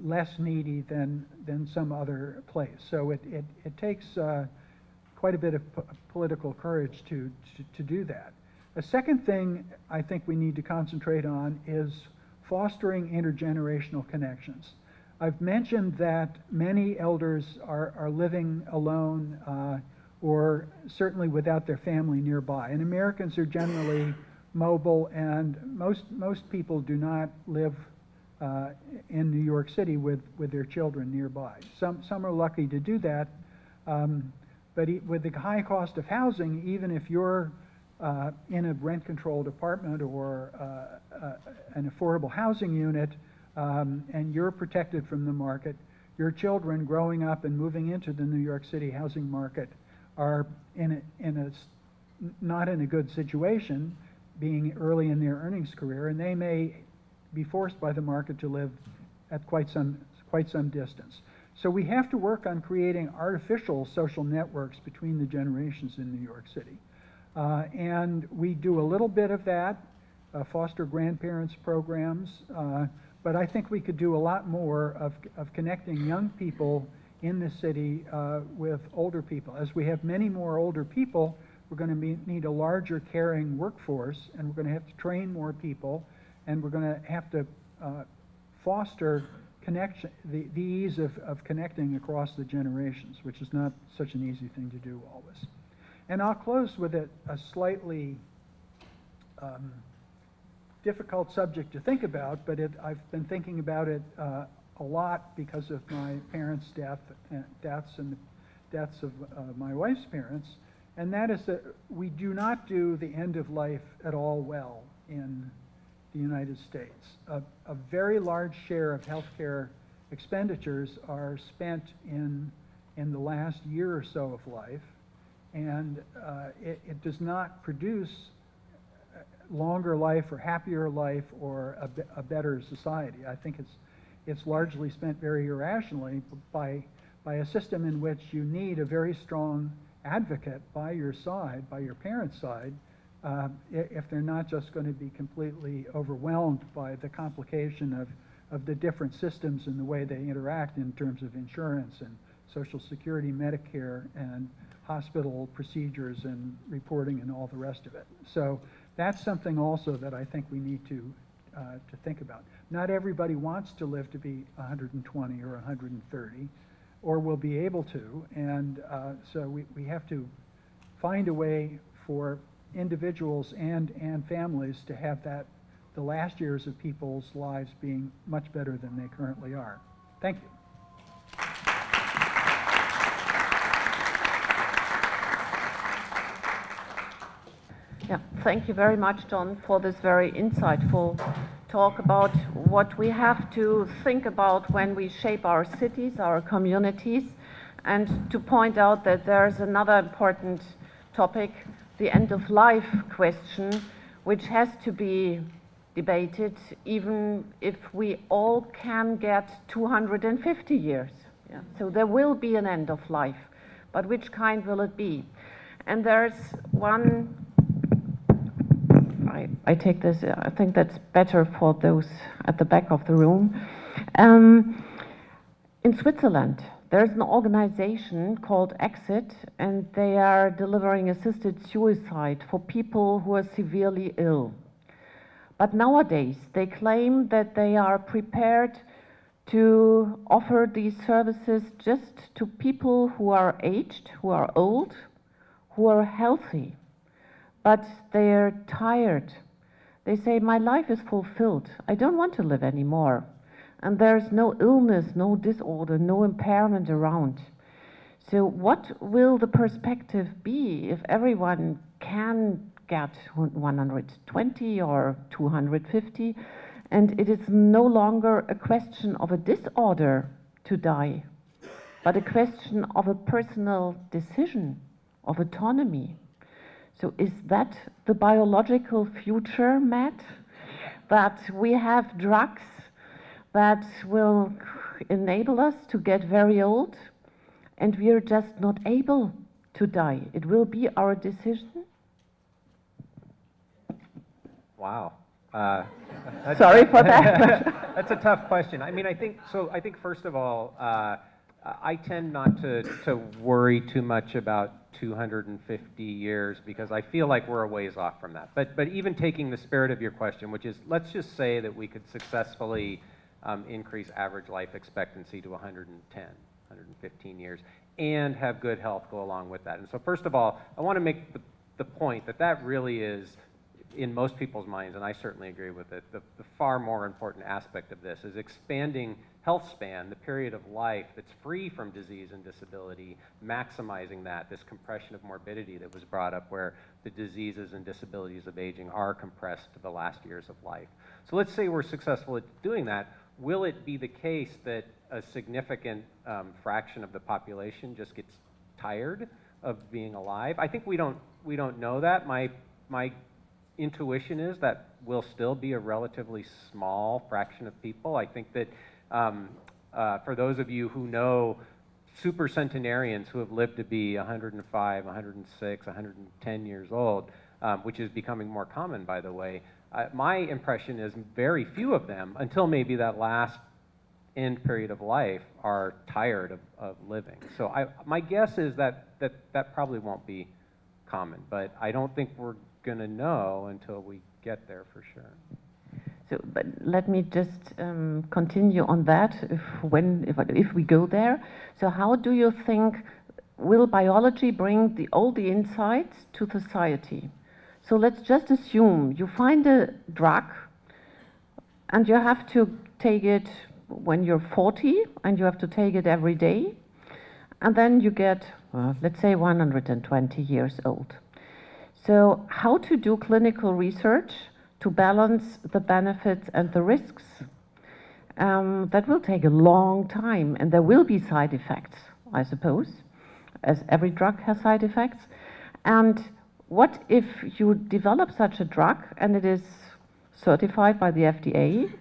less needy than some other place. So it takes quite a bit of political courage to do that. A second thing I think we need to concentrate on is fostering intergenerational connections. I've mentioned that many elders are living alone or certainly without their family nearby. And Americans are generally mobile, and most people do not live in New York City with their children nearby. Some are lucky to do that, but with the high cost of housing, even if you're in a rent-controlled apartment or an affordable housing unit, and you're protected from the market, your children growing up and moving into the New York City housing market are not in a good situation, being early in their earnings career, and they may be forced by the market to live at quite some distance. So we have to work on creating artificial social networks between the generations in New York City. And we do a little bit of that, foster grandparents programs, but I think we could do a lot more of connecting young people in the city with older people. As we have many more older people, we're going to need a larger caring workforce, and we're going to have to train more people, and we're going to have to foster connection, the ease of connecting across the generations, which is not such an easy thing to do always. And I'll close with a slightly difficult subject to think about, but I've been thinking about it a lot because of my parents' deaths and the deaths of my wife's parents, and that is that we do not do the end of life at all well in the United States. A very large share of healthcare expenditures are spent in the last year or so of life, and it does not produce longer life or happier life or a better society. I think it's largely spent very irrationally by a system in which you need a very strong advocate by your side, by your parents' side, if they're not just going to be completely overwhelmed by the complication of the different systems and the way they interact in terms of insurance and Social Security, Medicare, and hospital procedures and reporting and all the rest of it. So that's something also that I think we need to think about. Not everybody wants to live to be 120 or 130, or will be able to, and so we have to find a way for individuals and families to have the last years of people's lives being much better than they currently are. Thank you.
Yeah, thank you very much, John, for this very insightful talk about what we have to think about when we shape our cities, our communities, and to point out that there's another important topic, the end-of-life question, which has to be debated even if we all can get 250 years. Yeah. So there will be an end of life, but which kind will it be? And there's one, I take this, I think that's better for those at the back of the room. In Switzerland, there's an organization called Exit, and they are delivering assisted suicide for people who are severely ill. But nowadays, they claim that they are prepared to offer these services just to people who are aged, who are old, who are healthy, but they are tired. They say, my life is fulfilled. I don't want to live anymore. And there's no illness, no disorder, no impairment around. So what will the perspective be if everyone can get 120 or 250, and it is no longer a question of a disorder to die, but a question of a personal decision, of autonomy? So is that the biological future, Matt? That we have drugs that will enable us to get very old, and we are just not able to die? It will be our decision?
Wow.
Sorry for that.
That's a tough question. I mean, I think first of all, I tend not to worry too much about 250 years because I feel like we're a ways off from that. But even taking the spirit of your question, which is, let's just say that we could successfully increase average life expectancy to 110, 115 years, and have good health go along with that. And so first of all, I want to make the point that that really is, in most people's minds, and I certainly agree with it, the far more important aspect of this is expanding health span, the period of life that's free from disease and disability, maximizing that, this compression of morbidity that was brought up where the diseases and disabilities of aging are compressed to the last years of life. So let's say we're successful at doing that. Will it be the case that a significant fraction of the population just gets tired of being alive? I think we don't know that. My intuition is that will still be a relatively small fraction of people. I think that for those of you who know super centenarians who have lived to be 105, 106, 110 years old, which is becoming more common, by the way, my impression is very few of them, until maybe that last end period of life, are tired of living. So my guess is that probably won't be common, but I don't think we're going to know until we get there for sure.
So, but let me just continue on that. If we go there, so how do you think will biology bring all the insights to society? So let's just assume you find a drug, and you have to take it when you're 40, and you have to take it every day, and then you get, let's say, 120 years old. So how to do clinical research to balance the benefits and the risks? That will take a long time, and there will be side effects, I suppose, as every drug has side effects. And what if you develop such a drug and it is certified by the FDA,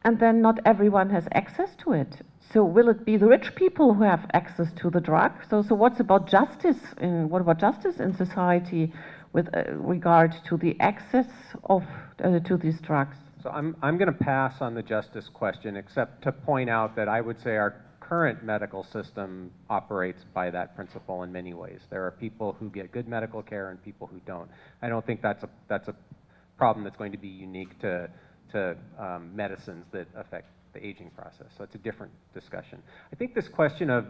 and then not everyone has access to it? So will it be the rich people who have access to the drug? So what about justice in society with regard to the access to these drugs?
So I'm going to pass on the justice question, except to point out that I would say our current medical system operates by that principle in many ways. There are people who get good medical care and people who don't. I don't think that's a problem that's going to be unique to medicines that affect the aging process. So it's a different discussion. I think this question of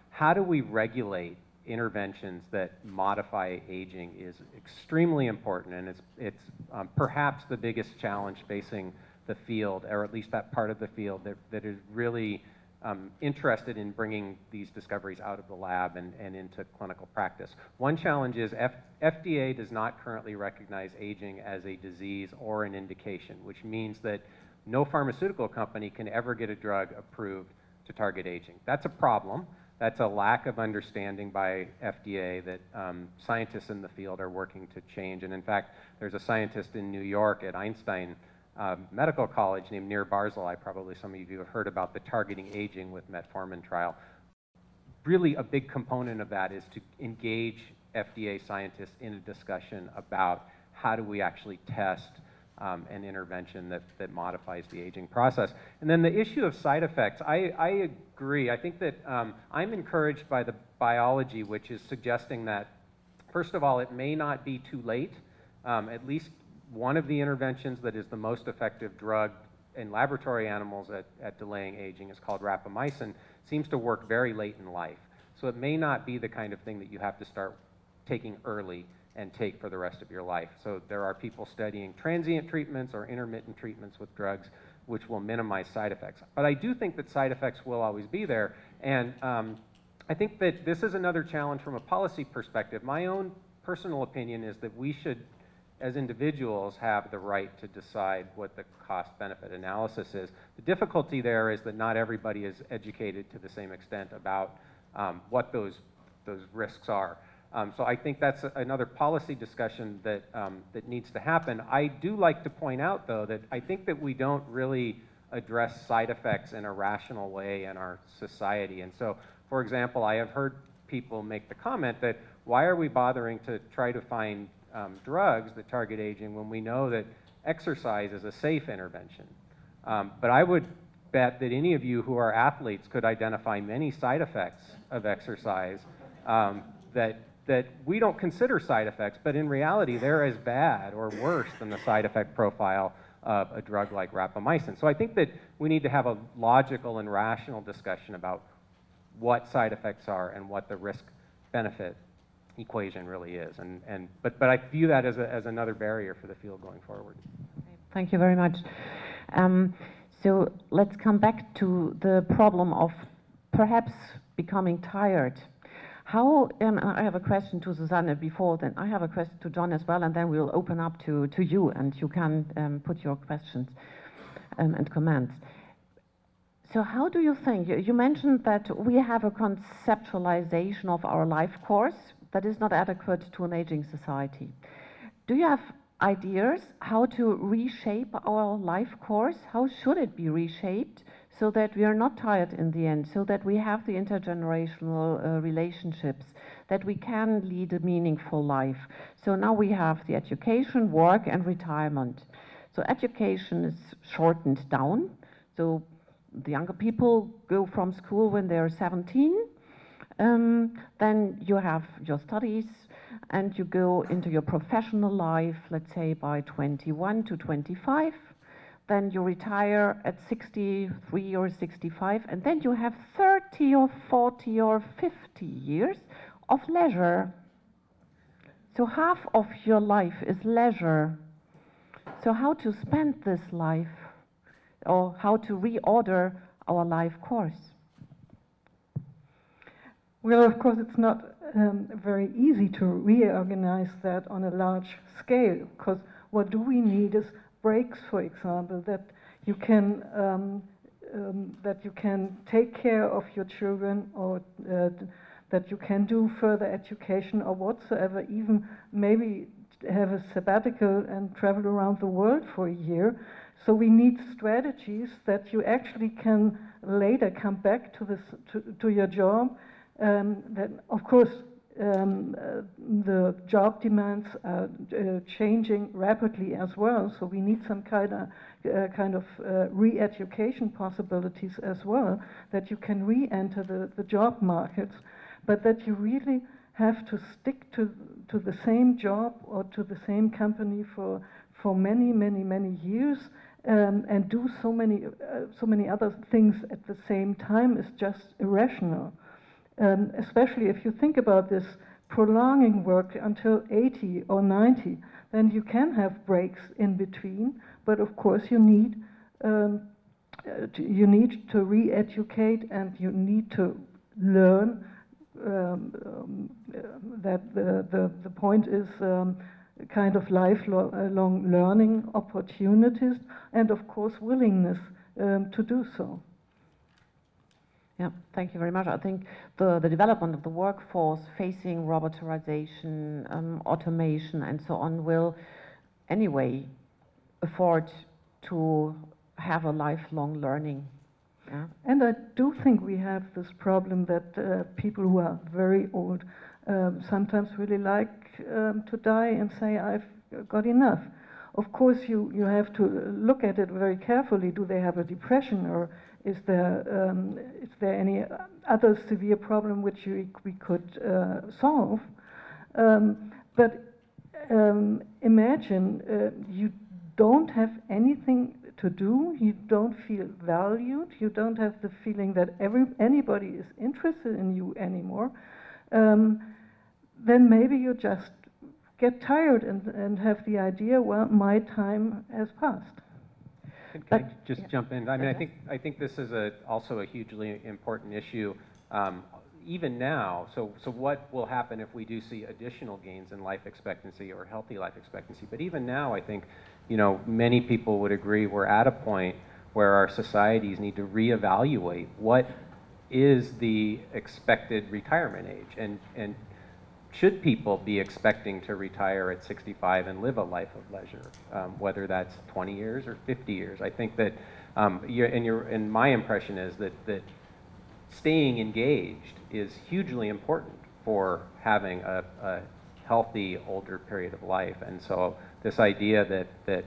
how do we regulate interventions that modify aging is extremely important, and it's perhaps the biggest challenge facing the field, or at least that part of the field that is really interested in bringing these discoveries out of the lab and into clinical practice. One challenge is FDA does not currently recognize aging as a disease or an indication, which means that no pharmaceutical company can ever get a drug approved to target aging. That's a problem. That's a lack of understanding by FDA that scientists in the field are working to change. And in fact, there's a scientist in New York at Einstein Medical College named Nir Barzilai. Probably some of you have heard about the targeting aging with metformin trial. Really a big component of that is to engage FDA scientists in a discussion about how do we actually test an intervention that modifies the aging process. And then the issue of side effects, I agree. I think that I'm encouraged by the biology, which is suggesting that, first of all, it may not be too late. At least one of the interventions that is the most effective drug in laboratory animals at delaying aging is called rapamycin, seems to work very late in life. So it may not be the kind of thing that you have to start taking early and take for the rest of your life. So there are people studying transient treatments or intermittent treatments with drugs which will minimize side effects. But I do think that side effects will always be there. And I think that this is another challenge from a policy perspective. My own personal opinion is that we should, as individuals, have the right to decide what the cost-benefit analysis is. The difficulty there is that not everybody is educated to the same extent about what those risks are. So I think that's another policy discussion that needs to happen. I do like to point out, though, that I think that we don't really address side effects in a rational way in our society. And so, for example, I have heard people make the comment that why are we bothering to try to find drugs that target aging when we know that exercise is a safe intervention. But I would bet that any of you who are athletes could identify many side effects of exercise that we don't consider side effects, but in reality they're as bad or worse than the side effect profile of a drug like rapamycin. So I think that we need to have a logical and rational discussion about what side effects are and what the risk-benefit equation really is. But I view that as another barrier for the field going forward.
Thank you very much. So let's come back to the problem of perhaps becoming tired. How, I have a question to Susanne before, then I have a question to John as well, and then we'll open up to you, and you can put your questions and comments. So how do you think, you mentioned that we have a conceptualization of our life course that is not adequate to an aging society. Do you have ideas how to reshape our life course? How should it be reshaped so that we are not tired in the end, so that we have the intergenerational relationships, that we can lead a meaningful life? So now we have the education, work, and retirement. So education is shortened down. So the younger people go from school when they're 17. Then you have your studies, and you go into your professional life, let's say by 21 to 25. Then you retire at 63 or 65, and then you have 30 or 40 or 50 years of leisure. So half of your life is leisure. So how to spend this life, or how to reorder our life course?
Well, of course, it's not very easy to reorganize that on a large scale, because what do we need is breaks, for example, that you can take care of your children, or that you can do further education or whatsoever, even maybe have a sabbatical and travel around the world for a year. So we need strategies that you actually can later come back to your job. That, of course, the job demands are changing rapidly as well, so we need some kind of re-education possibilities as well, that you can re-enter the job markets, but that you really have to stick to the same job or to the same company for many years, and do so many other things at the same time is just irrational. Especially if you think about this prolonging work until 80 or 90, then you can have breaks in between, but of course you need to re-educate, and you need to learn. That the point is kind of lifelong learning opportunities, and of course willingness to do so.
Yeah, thank you very much. I think the development of the workforce facing robotization, automation, and so on will anyway afford to have a lifelong learning. Yeah.
And I do think we have this problem that people who are very old sometimes really like to die and say, I've got enough. Of course, you have to look at it very carefully. Do they have a depression, or is there any other severe problem which we could solve? But imagine you don't have anything to do, you don't feel valued, you don't have the feeling that anybody is interested in you anymore, then maybe you just get tired and have the idea, well, my time has passed.
Can I just jump in? I mean, I think this is also a hugely important issue, even now. So what will happen if we do see additional gains in life expectancy or healthy life expectancy? But even now, I think, many people would agree we're at a point where our societies need to reevaluate what is the expected retirement age, and should people be expecting to retire at 65 and live a life of leisure, whether that's 20 years or 50 years? I think that, and my impression is that staying engaged is hugely important for having a healthy older period of life. And so this idea that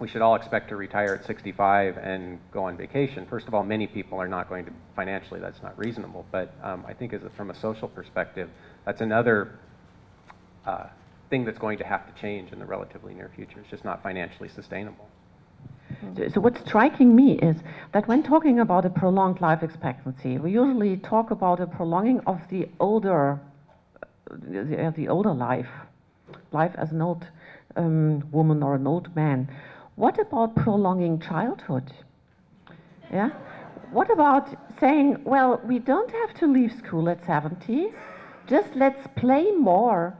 we should all expect to retire at 65 and go on vacation. First of all, many people are not going to, financially, that's not reasonable. But I think from a social perspective, that's another thing that's going to have to change in the relatively near future. It's just not financially sustainable.
So what's striking me is that when talking about a prolonged life expectancy, we usually talk about a prolonging of the older life as an old woman or an old man. What about prolonging childhood? Yeah. What about saying, well, we don't have to leave school at 70. Just let's play more.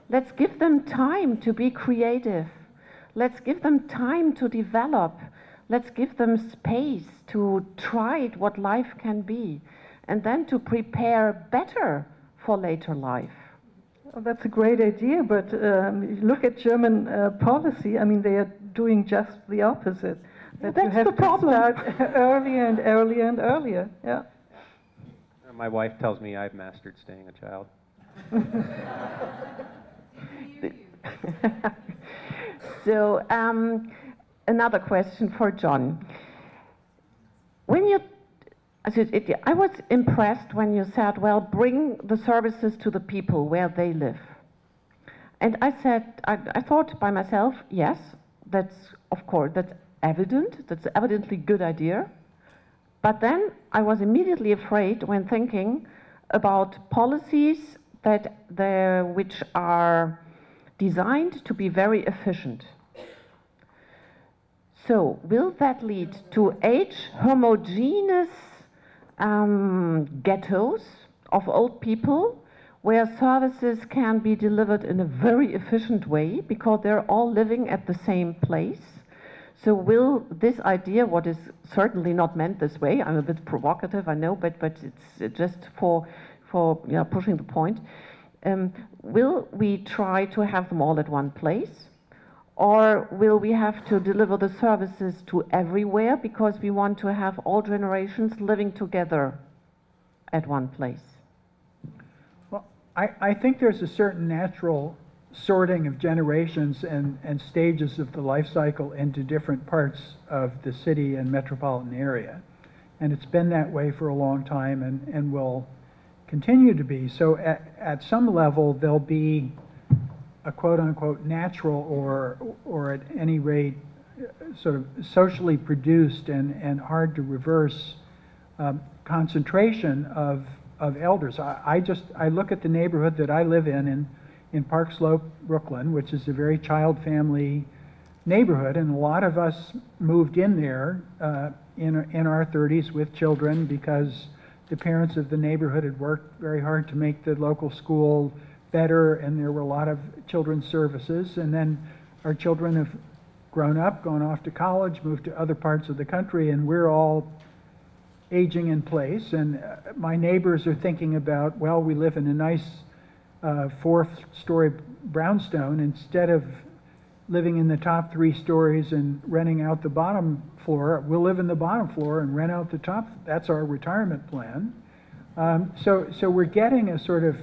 Let's give them time to be creative. Let's give them time to develop. Let's give them space to try what life can be, and then to prepare better for later life.
Well, that's a great idea, but look at German policy. I mean, they are doing just the opposite. That
That's
you have
the problem.
to start earlier and earlier and earlier. Yeah.
My wife tells me I've mastered staying a child.
So another question for John. When you, I was impressed when you said, well, bring the services to the people where they live. And I said, I thought by myself, yes, that's, of course, that's evident. That's evidently good idea. But then I was immediately afraid when thinking about policies which are designed to be very efficient. So will that lead to homogeneous ghettos of old people where services can be delivered in a very efficient way because they're all living at the same place? So will this idea, what is certainly not meant this way, I'm a bit provocative, I know, but it's just for pushing the point, will we try to have them all at one place? Or will we have to deliver the services to everywhere because we want to have all generations living together at one place?
Well, I think there's a certain natural sorting of generations and stages of the life cycle into different parts of the city and metropolitan area. And it's been that way for a long time and will continue to be. So at some level, there'll be a quote-unquote natural or at any rate sort of socially produced and hard to reverse concentration of elders. I look at the neighborhood that I live in Park Slope, Brooklyn, which is a very child-family neighborhood, and a lot of us moved in there in our 30s with children because the parents of the neighborhood had worked very hard to make the local school better, and there were a lot of children's services. And then our children have grown up, gone off to college, moved to other parts of the country, and we're all aging in place. And my neighbors are thinking about, well, we live in a nice 4th-story brownstone. Instead of living in the top 3 stories and renting out the bottom floor, we'll live in the bottom floor and rent out the top. That's our retirement plan. So we're getting a sort of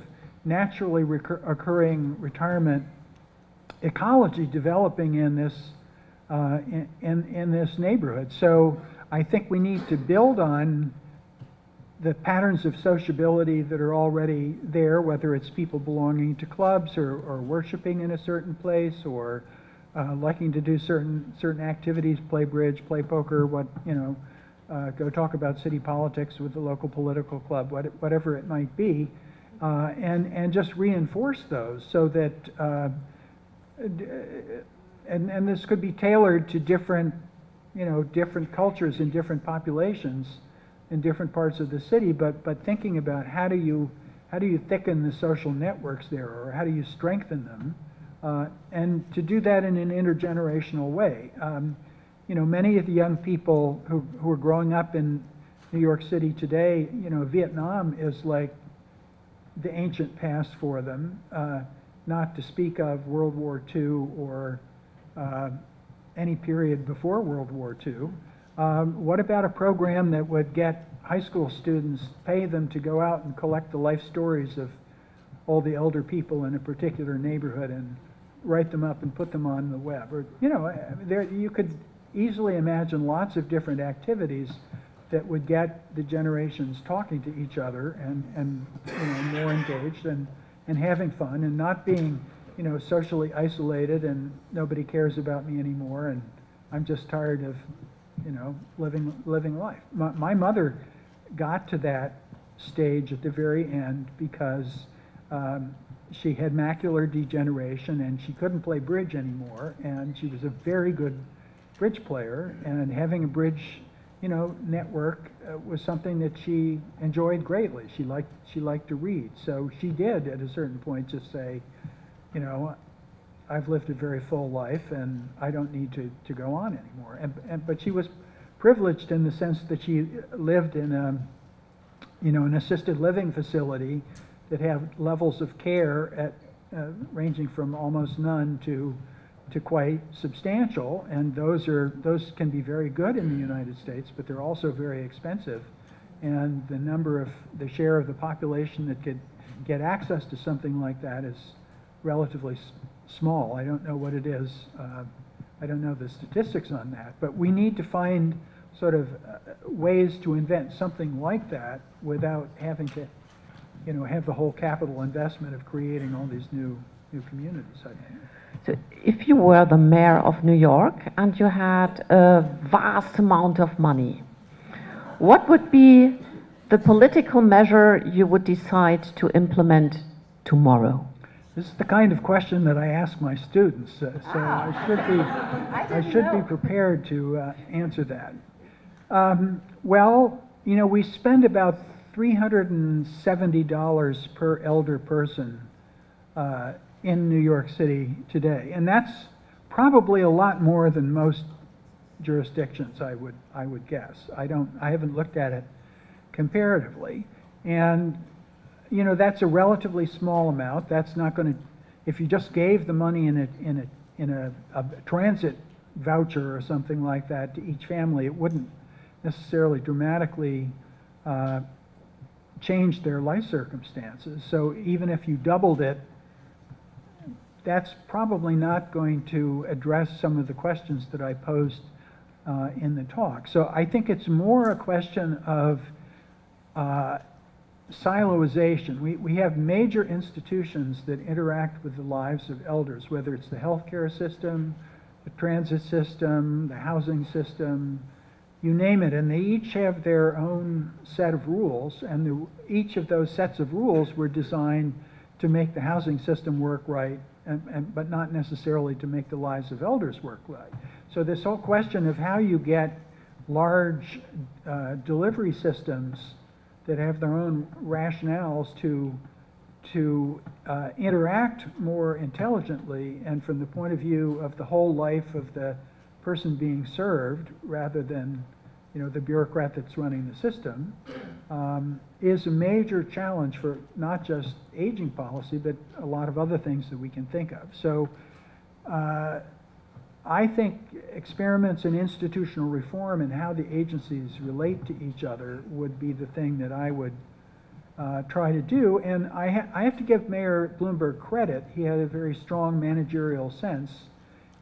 naturally occurring retirement ecology developing in this in this neighborhood. So I think we need to build on the patterns of sociability that are already there, whether it's people belonging to clubs or worshiping in a certain place or liking to do certain activities, play bridge, play poker, go talk about city politics with the local political club, whatever it might be. And just reinforce those so that, and this could be tailored to different cultures and different populations in different parts of the city, but thinking about how do you thicken the social networks there, or how do you strengthen them, and to do that in an intergenerational way. Many of the young people who are growing up in New York City today, Vietnam is like the ancient past for them, not to speak of World War II or any period before World War II. What about a program that would get high school students, pay them to go out and collect the life stories of all the elder people in a particular neighborhood and write them up and put them on the web. Or, you know, there, you could easily imagine lots of different activities that would get the generations talking to each other and you know, more engaged and having fun and not being, you know, socially isolated and nobody cares about me anymore and I'm just tired of, you know, living life. My mother got to that stage at the very end because she had macular degeneration and she couldn't play bridge anymore, and she was a very good bridge player, and having a bridge, you know, network was something that she enjoyed greatly. She liked to read, so she did at a certain point just say, you know, I've lived a very full life and I don't need to go on anymore. But she was privileged in the sense that she lived in a, you know, an assisted living facility that have levels of care at ranging from almost none to quite substantial, and those can be very good in the United States, but they're also very expensive, and the share of the population that could get access to something like that is relatively small. I don't know what it is. I don't know the statistics on that, but we need to find sort of ways to invent something like that without having to, you know, have the whole capital investment of creating all these new communities, I think.
So if you were the mayor of New York and you had a vast amount of money, what would be the political measure you would decide to implement tomorrow?
This is the kind of question that I ask my students, so I should be prepared to answer that. Well, you know, we spend about $370 per elder person in New York City today, and that's probably a lot more than most jurisdictions, I would guess. I haven't looked at it comparatively, and you know, that's a relatively small amount. That's not going to, if you just gave the money in a transit voucher or something like that to each family, it wouldn't necessarily dramatically change their life circumstances. So even if you doubled it, that's probably not going to address some of the questions that I posed in the talk. So I think it's more a question of siloization. We have major institutions that interact with the lives of elders, whether it's the healthcare system, the transit system, the housing system, you name it, and they each have their own set of rules, and each of those sets of rules were designed to make the housing system work right, but not necessarily to make the lives of elders work right. So this whole question of how you get large delivery systems that have their own rationales to interact more intelligently and from the point of view of the whole life of the person being served rather than, you know, the bureaucrat that's running the system, is a major challenge for not just aging policy, but a lot of other things that we can think of. So I think experiments in institutional reform and how the agencies relate to each other would be the thing that I would try to do. And I have to give Mayor Bloomberg credit. He had a very strong managerial sense.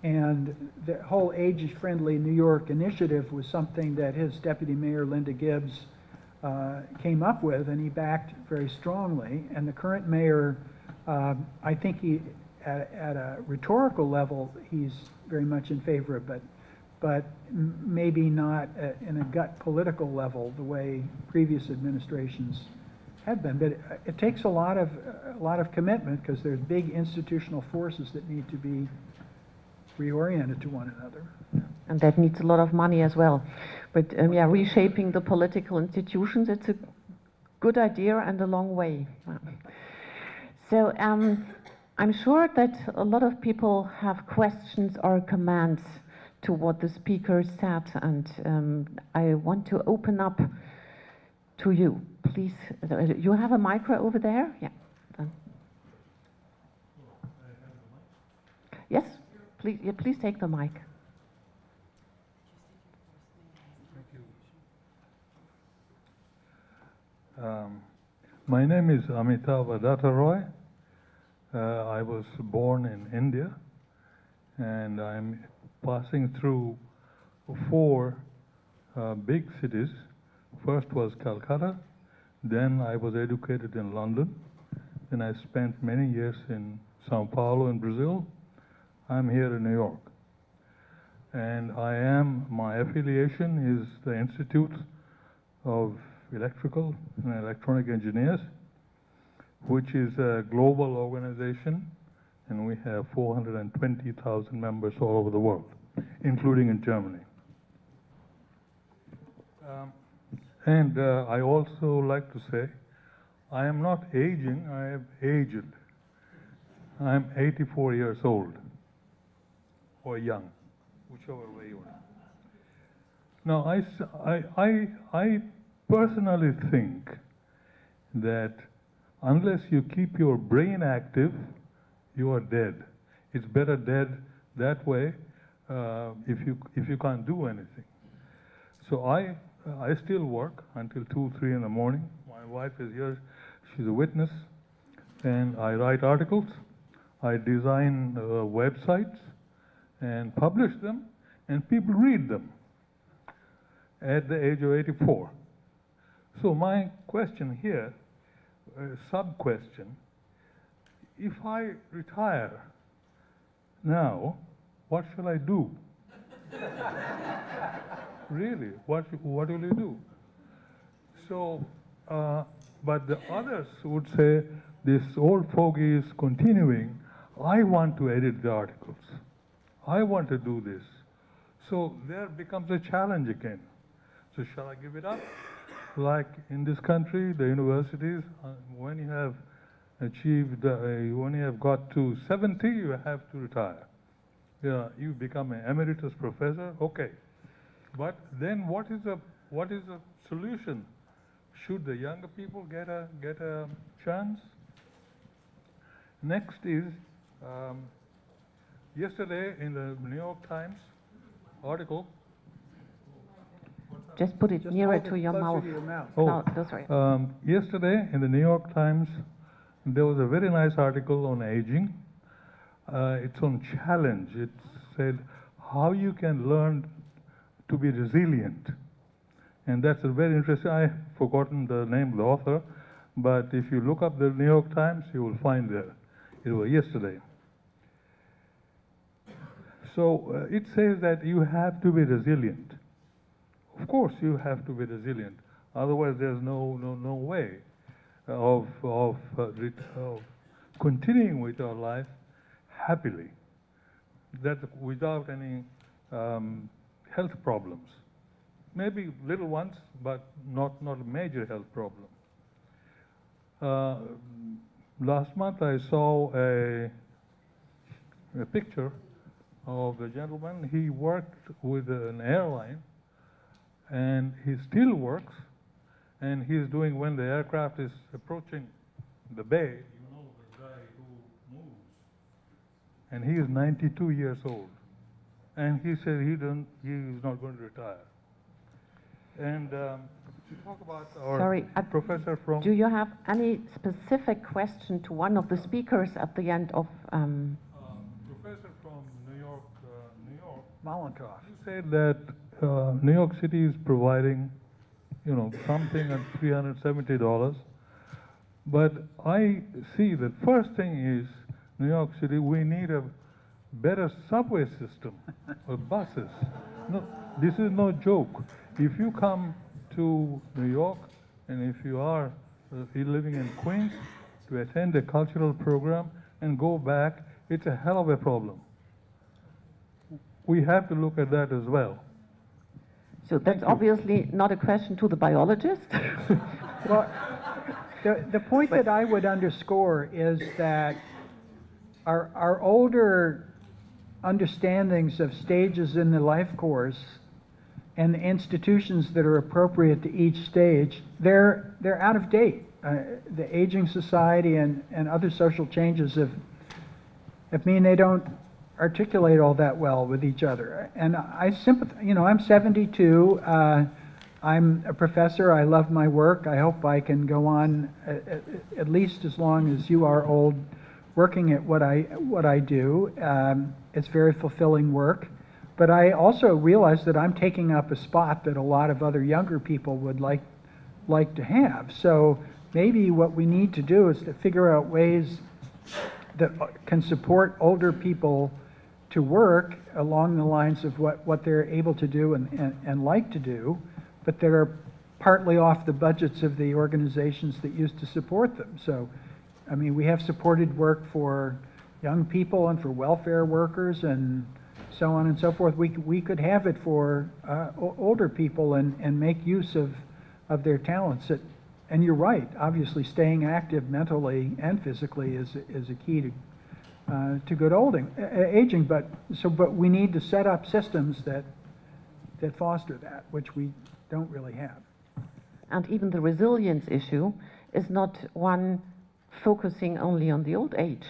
And the whole age-friendly New York initiative was something that his deputy mayor, Linda Gibbs, came up with, and he backed very strongly. And the current mayor, I think he, at a rhetorical level, he's very much in favor of it, but maybe not in a gut political level the way previous administrations had been. But it takes a lot of commitment because there's big institutional forces that need to be reoriented to one another.
And that needs a lot of money as well. But yeah, reshaping the political institutions, it's a good idea and a long way. So I'm sure that a lot of people have questions or comments to what the speaker said, and I want to open up to you. Please, you have a micro over there? Yeah. Yes, please, yeah, please take the mic.
My name is Amitav Adatta Roy. I was born in India, and I'm passing through 4 big cities. First was Calcutta, then I was educated in London, then I spent many years in Sao Paulo in Brazil. I'm here in New York. And my affiliation is the Institute of Electrical and Electronic Engineers, which is a global organization, and we have 420,000 members all over the world, including in Germany. I also like to say, I am not aging, I am aged. I'm 84 years old, or young, whichever way you want. Now, I personally think that unless you keep your brain active, you are dead. It's better dead that way if you can't do anything. So I still work until 2, 3 in the morning. My wife is here, she's a witness. And I write articles, I design websites and publish them, and people read them at the age of 84. So my question here, sub-question, if I retire now, what shall I do? Really, what will you do? So, but the others would say, this old fogey is continuing. I want to edit the articles. I want to do this. So there becomes a challenge again. So shall I give it up? Like in this country, the universities, when you have achieved, when you have got to 70, you have to retire. Yeah, you become an emeritus professor, okay. But then what is the solution? Should the younger people get a chance? Next is, yesterday in the New York Times article.
Just put it nearer to your mouth.
Oh,
no, sorry.
Yesterday in the New York Times, there was a very nice article on aging. It's on challenge. It said how you can learn to be resilient. And that's a very interesting, I've forgotten the name of the author, but if you look up the New York Times, you will find there. It was yesterday. So it says that you have to be resilient. Of course you have to be resilient. Otherwise there's no way of continuing with our life happily, that without any health problems. Maybe little ones, but not a major health problem. Last month I saw a picture of a gentleman. He worked with an airline, and he still works, and he's doing, when the aircraft is approaching the bay, you know the guy who moves, and he is 92 years old. And he said he is not going to retire. And to talk about our professor from...
Do you have any specific question to one of the speakers at the end of...
Professor from New York,
Molotov.
you said that New York City is providing, something at $370. But I see the first thing is, New York City, we need a better subway system or buses. No, this is no joke. If you come to New York, and if you are living in Queens, to attend a cultural program and go back, it's a hell of a problem. We have to look at that as well.
So that's obviously not a question to the biologist.
Well, the point that I would underscore is that our older understandings of stages in the life course and the institutions that are appropriate to each stage, they're out of date. The aging society and other social changes mean they don't articulate all that well with each other. And I sympathize, I'm 72, I'm a professor, I love my work, I hope I can go on at least as long as you are old working at what I do. It's very fulfilling work, but I also realize that I'm taking up a spot that a lot of other younger people would like to have. So maybe what we need to do is to figure out ways that can support older people to work along the lines of what they're able to do and like to do, but that are partly off the budgets of the organizations that used to support them. So, I mean, we have supported work for young people and for welfare workers and so on and so forth. We could have it for older people and make use of their talents. And you're right, obviously staying active mentally and physically is a key to good aging. But we need to set up systems that foster that, which we don't really have.
And even the resilience issue is not one focusing only on the old age,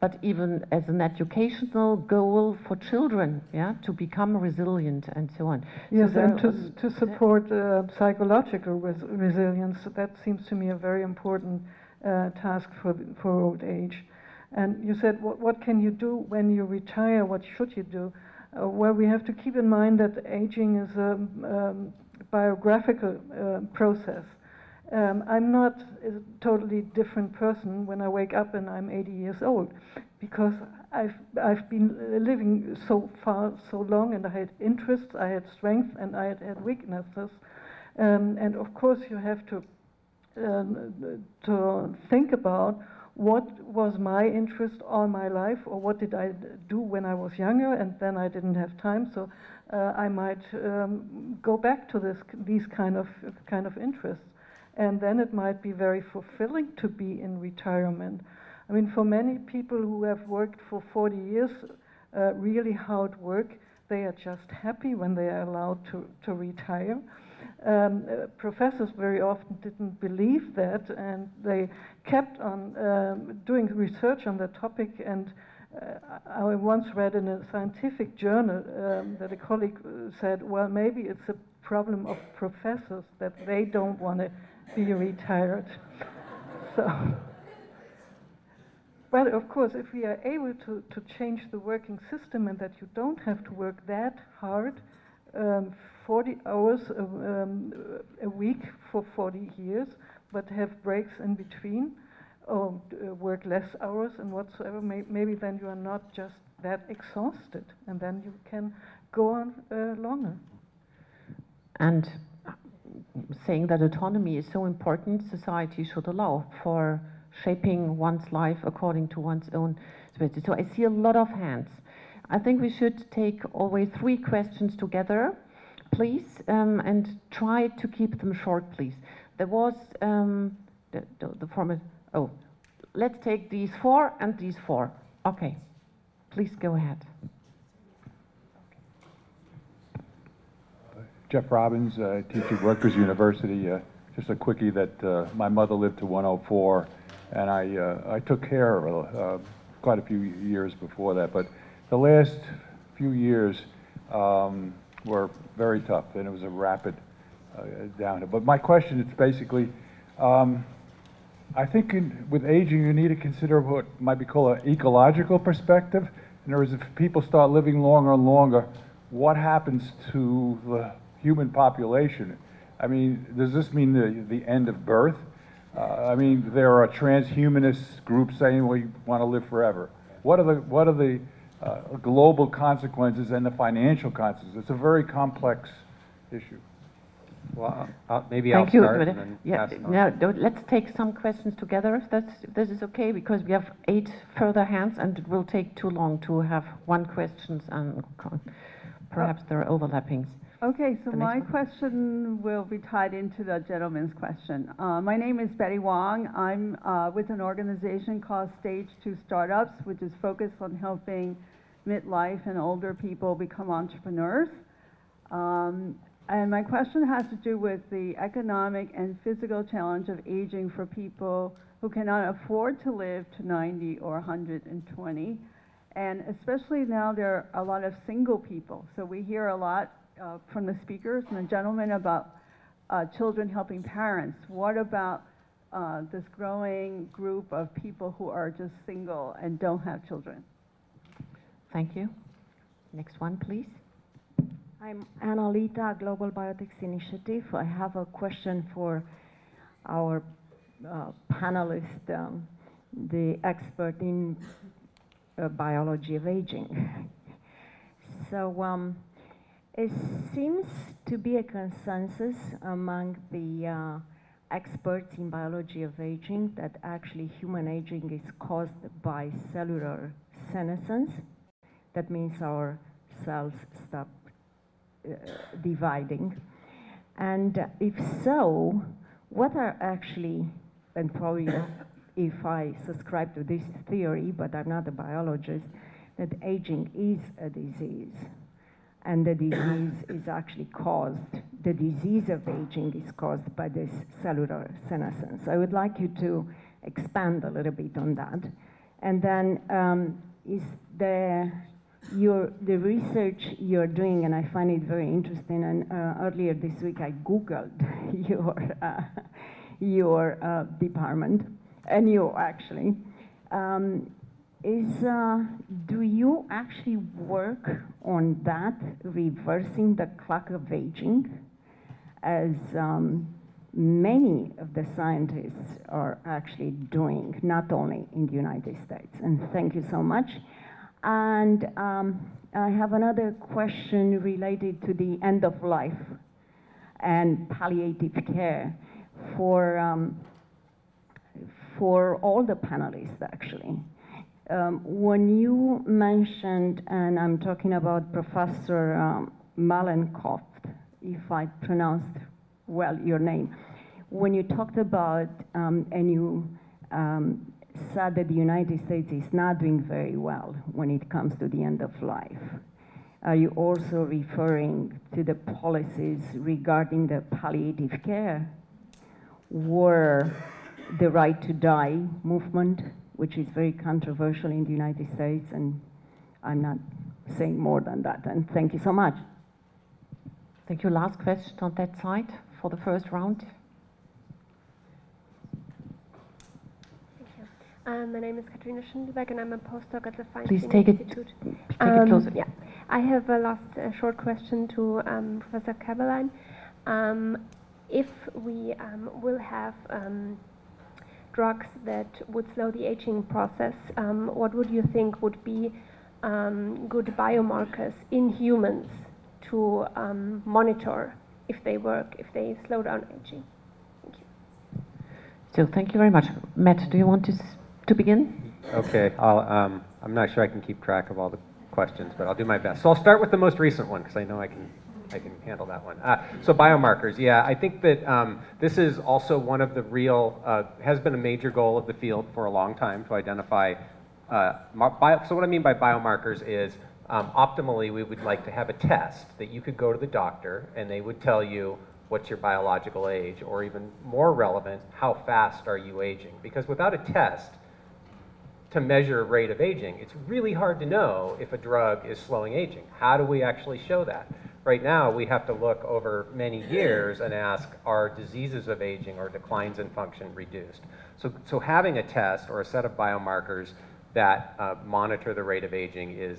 but even as an educational goal for children, yeah, to become resilient and so on.
Yes,
so
and to support psychological resilience, that seems to me a very important task for old age. And you said, what can you do when you retire? What should you do? Well, we have to keep in mind that aging is a biographical process. I'm not a totally different person when I wake up and I'm 80 years old, because I've been living so far, so long, and I had interests, I had strengths, and I had weaknesses. And of course you have to think about what was my interest all my life, or what did I do when I was younger and then I didn't have time, so I might go back to these kind of interests. And then it might be very fulfilling to be in retirement. I mean, for many people who have worked for 40 years, really hard work, they are just happy when they are allowed to retire. Professors very often didn't believe that, and they kept on doing research on the topic. And I once read in a scientific journal that a colleague said, well, maybe it's a problem of professors that they don't want to be retired. So, but of course, if we are able to change the working system and that you don't have to work that hard, 40 hours a week for 40 years, but have breaks in between, or work less hours and whatsoever, maybe then you are not just that exhausted, and then you can go on longer.
And saying that autonomy is so important, society should allow for shaping one's life according to one's own spirit. So I see a lot of hands. I think we should take always 3 questions together, please, and try to keep them short, please. There was the format. Oh, let's take these 4 and these 4. Okay, please go ahead.
Jeff Robbins, I teach at Rutgers University. Just a quickie that my mother lived to 104, and I took care of her quite a few years before that. But the last few years were very tough, and it was a rapid downhill. But my question is basically, I think with aging you need to consider what might be called an ecological perspective. In other words, if people start living longer and longer, what happens to the human population? I mean, does this mean the end of birth? I mean, there are transhumanist groups saying we want to live forever. What are the global consequences and the financial consequences? It's a very complex issue.
Well, maybe I'll start and then pass it on.
Now, let's take some questions together, if this is okay, because we have 8 further hands, and it will take too long to have one question, and perhaps there are overlappings.
Okay, so my question will be tied into the gentleman's question. My name is Betty Wong. I'm with an organization called Stage 2 Startups, which is focused on helping midlife and older people become entrepreneurs. And my question has to do with the economic and physical challenge of aging for people who cannot afford to live to 90 or 120. And especially now there are a lot of single people. So we hear a lot from the speakers and the gentleman about children helping parents. What about this growing group of people who are just single and don't have children.
Thank you. Next one, please.
I'm Annalita, Global Biotics Initiative. I have a question for our panelist, the expert in biology of aging. So it seems to be a consensus among the experts in biology of aging that actually human aging is caused by cellular senescence. That means our cells stop dividing. And if so, what are actually, and probably if I subscribe to this theory, but I'm not a biologist, that aging is a disease. And the disease is actually caused, the disease of aging is caused by this cellular senescence. I would like you to expand a little bit on that. And then is the research you're doing, and I find it very interesting, and earlier this week I Googled your department, and you actually, do you actually work on that, reversing the clock of aging, as many of the scientists are actually doing, not only in the United States? And thank you so much. And I have another question related to the end of life and palliative care for all the panelists, actually. When you mentioned, and I'm talking about Professor Malenkov, if I pronounced well your name, when you talked about, and you said that the United States is not doing very well when it comes to the end of life, are you also referring to the policies regarding the palliative care, or the right to die movement, which is very controversial in the United States? And I'm not saying more than that. And thank you so much.
Thank you. Last question on that side for the first round.
My name is Katrina Schindelberg, and I'm a postdoc at the
Please
Feinstein
take
Institute.
it closer.
Yeah, I have a short question to Professor Kaberlein. If we will have drugs that would slow the aging process, what would you think would be good biomarkers in humans to monitor if they work, if they slow down aging? Thank you.
So thank you very much. Matt, do you want to begin?
Okay, I'm not sure I can keep track of all the questions, but I'll do my best. So I'll start with the most recent one, because I know I can handle that one. So biomarkers, yeah, I think that this is also one of the has been a major goal of the field for a long time to identify, so what I mean by biomarkers is, optimally we would like to have a test that you could go to the doctor and they would tell you what's your biological age, or even more relevant, how fast are you aging? Because without a test to measure rate of aging, it's really hard to know if a drug is slowing aging. How do we actually show that? Right now, we have to look over many years and ask, are diseases of aging or declines in function reduced? So having a test or a set of biomarkers that monitor the rate of aging is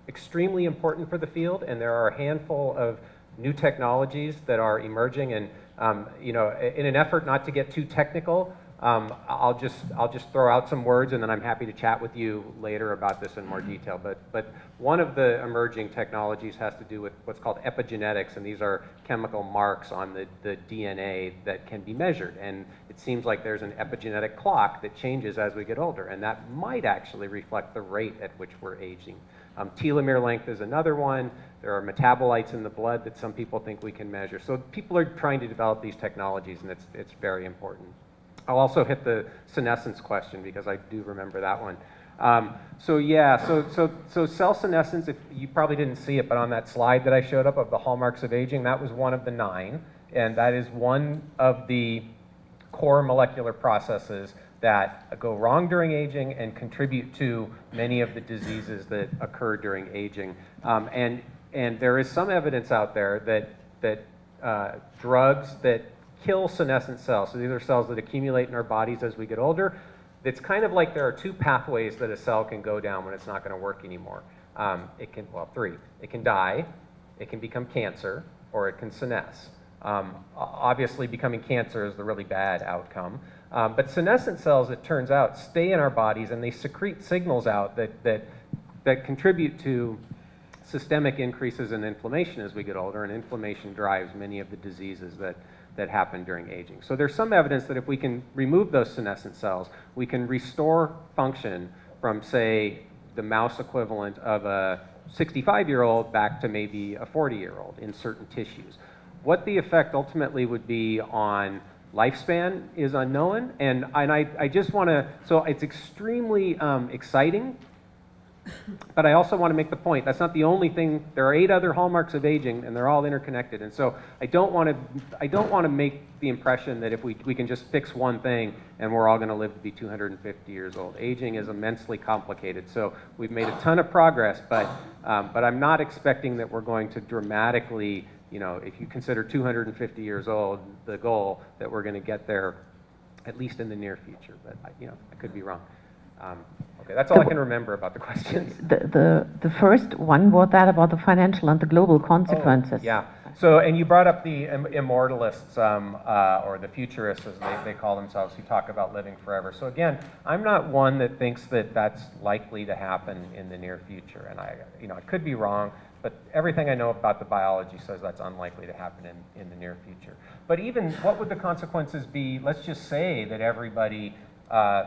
extremely important for the field, and there are a handful of new technologies that are emerging. And you know, in an effort not to get too technical, I'll just throw out some words, and then I'm happy to chat with you later about this in more detail. But one of the emerging technologies has to do with what's called epigenetics, and these are chemical marks on the DNA that can be measured. And it seems like there's an epigenetic clock that changes as we get older, and that might actually reflect the rate at which we're aging. Telomere length is another one. There are metabolites in the blood that some people think we can measure. So people are trying to develop these technologies, and it's very important. I'll also hit the senescence question, because I do remember that one. So cell senescence, if you probably didn't see it, but on that slide that I showed up of the hallmarks of aging, that was one of the 9, and that is one of the core molecular processes that go wrong during aging and contribute to many of the diseases that occur during aging. And there is some evidence out there that drugs that kill senescent cells. So these are cells that accumulate in our bodies as we get older. It's kind of like there are two pathways that a cell can go down when it's not going to work anymore. It can, well, three. It can die, it can become cancer, or it can senesce. Obviously, becoming cancer is the really bad outcome. But senescent cells, it turns out, stay in our bodies and they secrete signals out that contribute to systemic increases in inflammation as we get older, and inflammation drives many of the diseases that happen during aging. So there's some evidence that if we can remove those senescent cells, we can restore function from, say, the mouse equivalent of a 65-year-old back to maybe a 40-year-old in certain tissues. What the effect ultimately would be on lifespan is unknown, and I just want to, so it's extremely exciting, but I also want to make the point, that's not the only thing. There are 8 other hallmarks of aging, and they're all interconnected, and so I don't want to make the impression that if we can just fix one thing and we're all going to live to be 250 years old. Aging is immensely complicated, so we've made a ton of progress, but I'm not expecting that we're going to dramatically, you know, if you consider 250 years old the goal, that we're going to get there at least in the near future, but you know, I could be wrong. Okay, that's all I can remember about the questions.
The first one was that about the financial and the global consequences.
Oh, yeah. So, and you brought up the immortalists, or the futurists, as they call themselves, who talk about living forever. So again, I'm not one that thinks that that's likely to happen in the near future, and I could be wrong, but everything I know about the biology says that's unlikely to happen in the near future. But even, what would the consequences be? Let's just say that everybody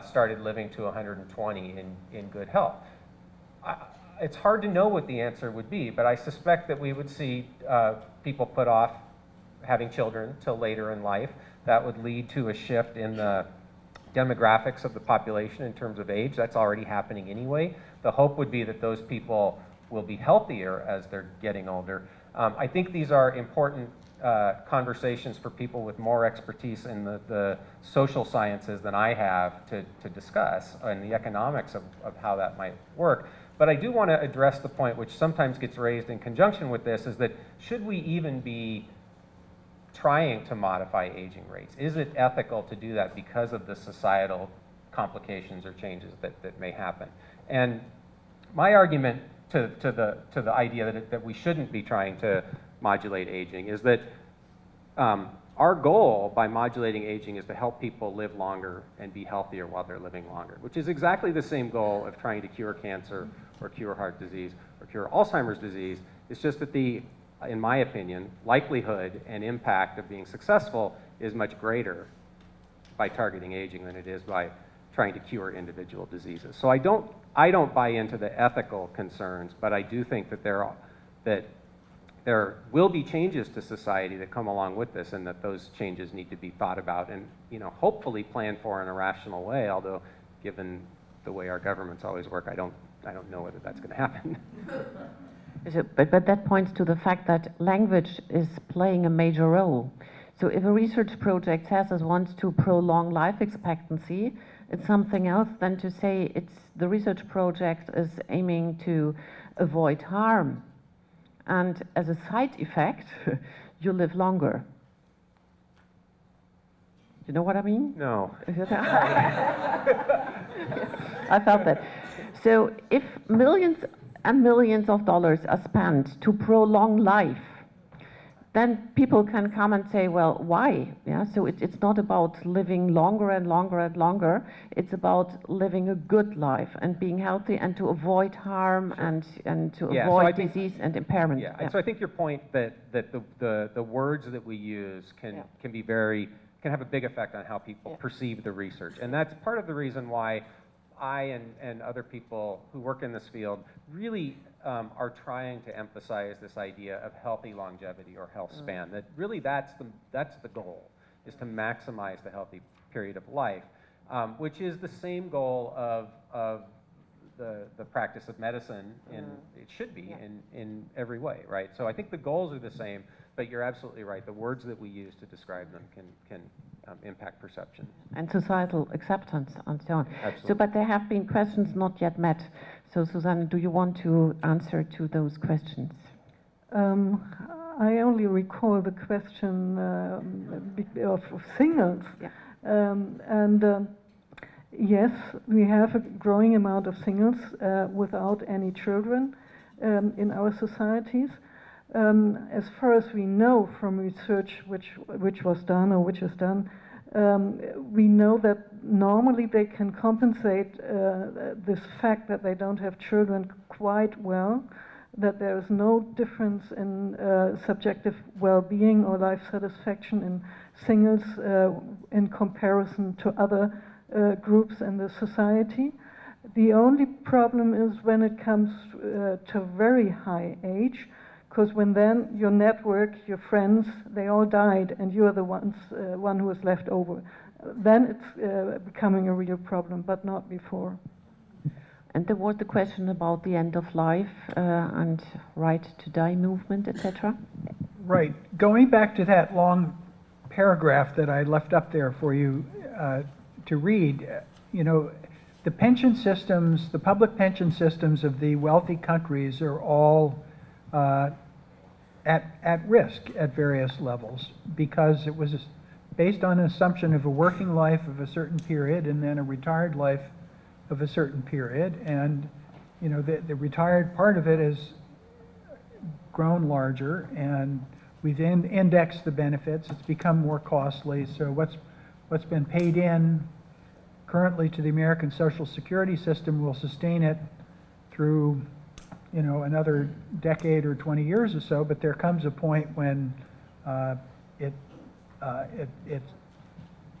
started living to 120 in good health. It's hard to know what the answer would be, but I suspect that we would see people put off having children till later in life. That would lead to a shift in the demographics of the population in terms of age. That's already happening anyway. The hope would be that those people will be healthier as they're getting older. I think these are important conversations for people with more expertise in the social sciences than I have to discuss, and the economics of how that might work. But I do want to address the point which sometimes gets raised in conjunction with this, is that should we even be trying to modify aging rates? Is it ethical to do that because of the societal complications or changes that may happen? And my argument to the idea that we shouldn't be trying to modulate aging is that our goal by modulating aging is to help people live longer and be healthier while they're living longer, which is exactly the same goal of trying to cure cancer or cure heart disease or cure Alzheimer's disease. It's just that in my opinion, likelihood and impact of being successful is much greater by targeting aging than it is by trying to cure individual diseases. So I don't buy into the ethical concerns, but I do think that there will be changes to society that come along with this, and that those changes need to be thought about and, you know, hopefully planned for in a rational way, although given the way our governments always work, I don't know whether that's going to happen.
But that points to the fact that language is playing a major role. So if a research project says it wants to prolong life expectancy, it's something else than to say the research project is aiming to avoid harm. And as a side effect, you live longer. You know what I mean?
No.
I felt that. So if millions and millions of dollars are spent to prolong life, then people can come and say, well, why? Yeah, so it's not about living longer and longer and longer. It's about living a good life and being healthy and to avoid harm and to avoid disease and impairment.
Yeah. And so I think your point that the words that we use can have a big effect on how people perceive the research. And that's part of the reason why I and other people who work in this field really are trying to emphasize this idea of healthy longevity or health span. That really that's the goal, is to maximize the healthy period of life, which is the same goal of the practice of medicine. It should be in every way, right? So I think the goals are the same, but you're absolutely right. The words that we use to describe them can impact perception.
And societal acceptance and so on.
Absolutely.
So, but there have been questions not yet met. So, Susanne, do you want to answer to those questions?
I only recall the question of singles. Yeah. Yes, we have a growing amount of singles without any children in our societies. As far as we know from research which was done or which is done, we know that normally they can compensate this fact that they don't have children quite well, that there is no difference in subjective well-being or life satisfaction in singles in comparison to other groups in the society. The only problem is when it comes to very high age, because when then your network, your friends, they all died and you are the one who is left over. Then it's becoming a real problem, but not before.
And there was the question about the end of life and right to die movement, etc.
Right. Going back to that long paragraph that I left up there for you to read, you know, the pension systems, the public pension systems of the wealthy countries are all at risk at various levels, because it was based on an assumption of a working life of a certain period and then a retired life of a certain period. And you know, the retired part of it has grown larger, and we've indexed the benefits. It's become more costly. So what's been paid in currently to the American Social Security system will sustain it through, you know, another decade or 20 years or so, but there comes a point when it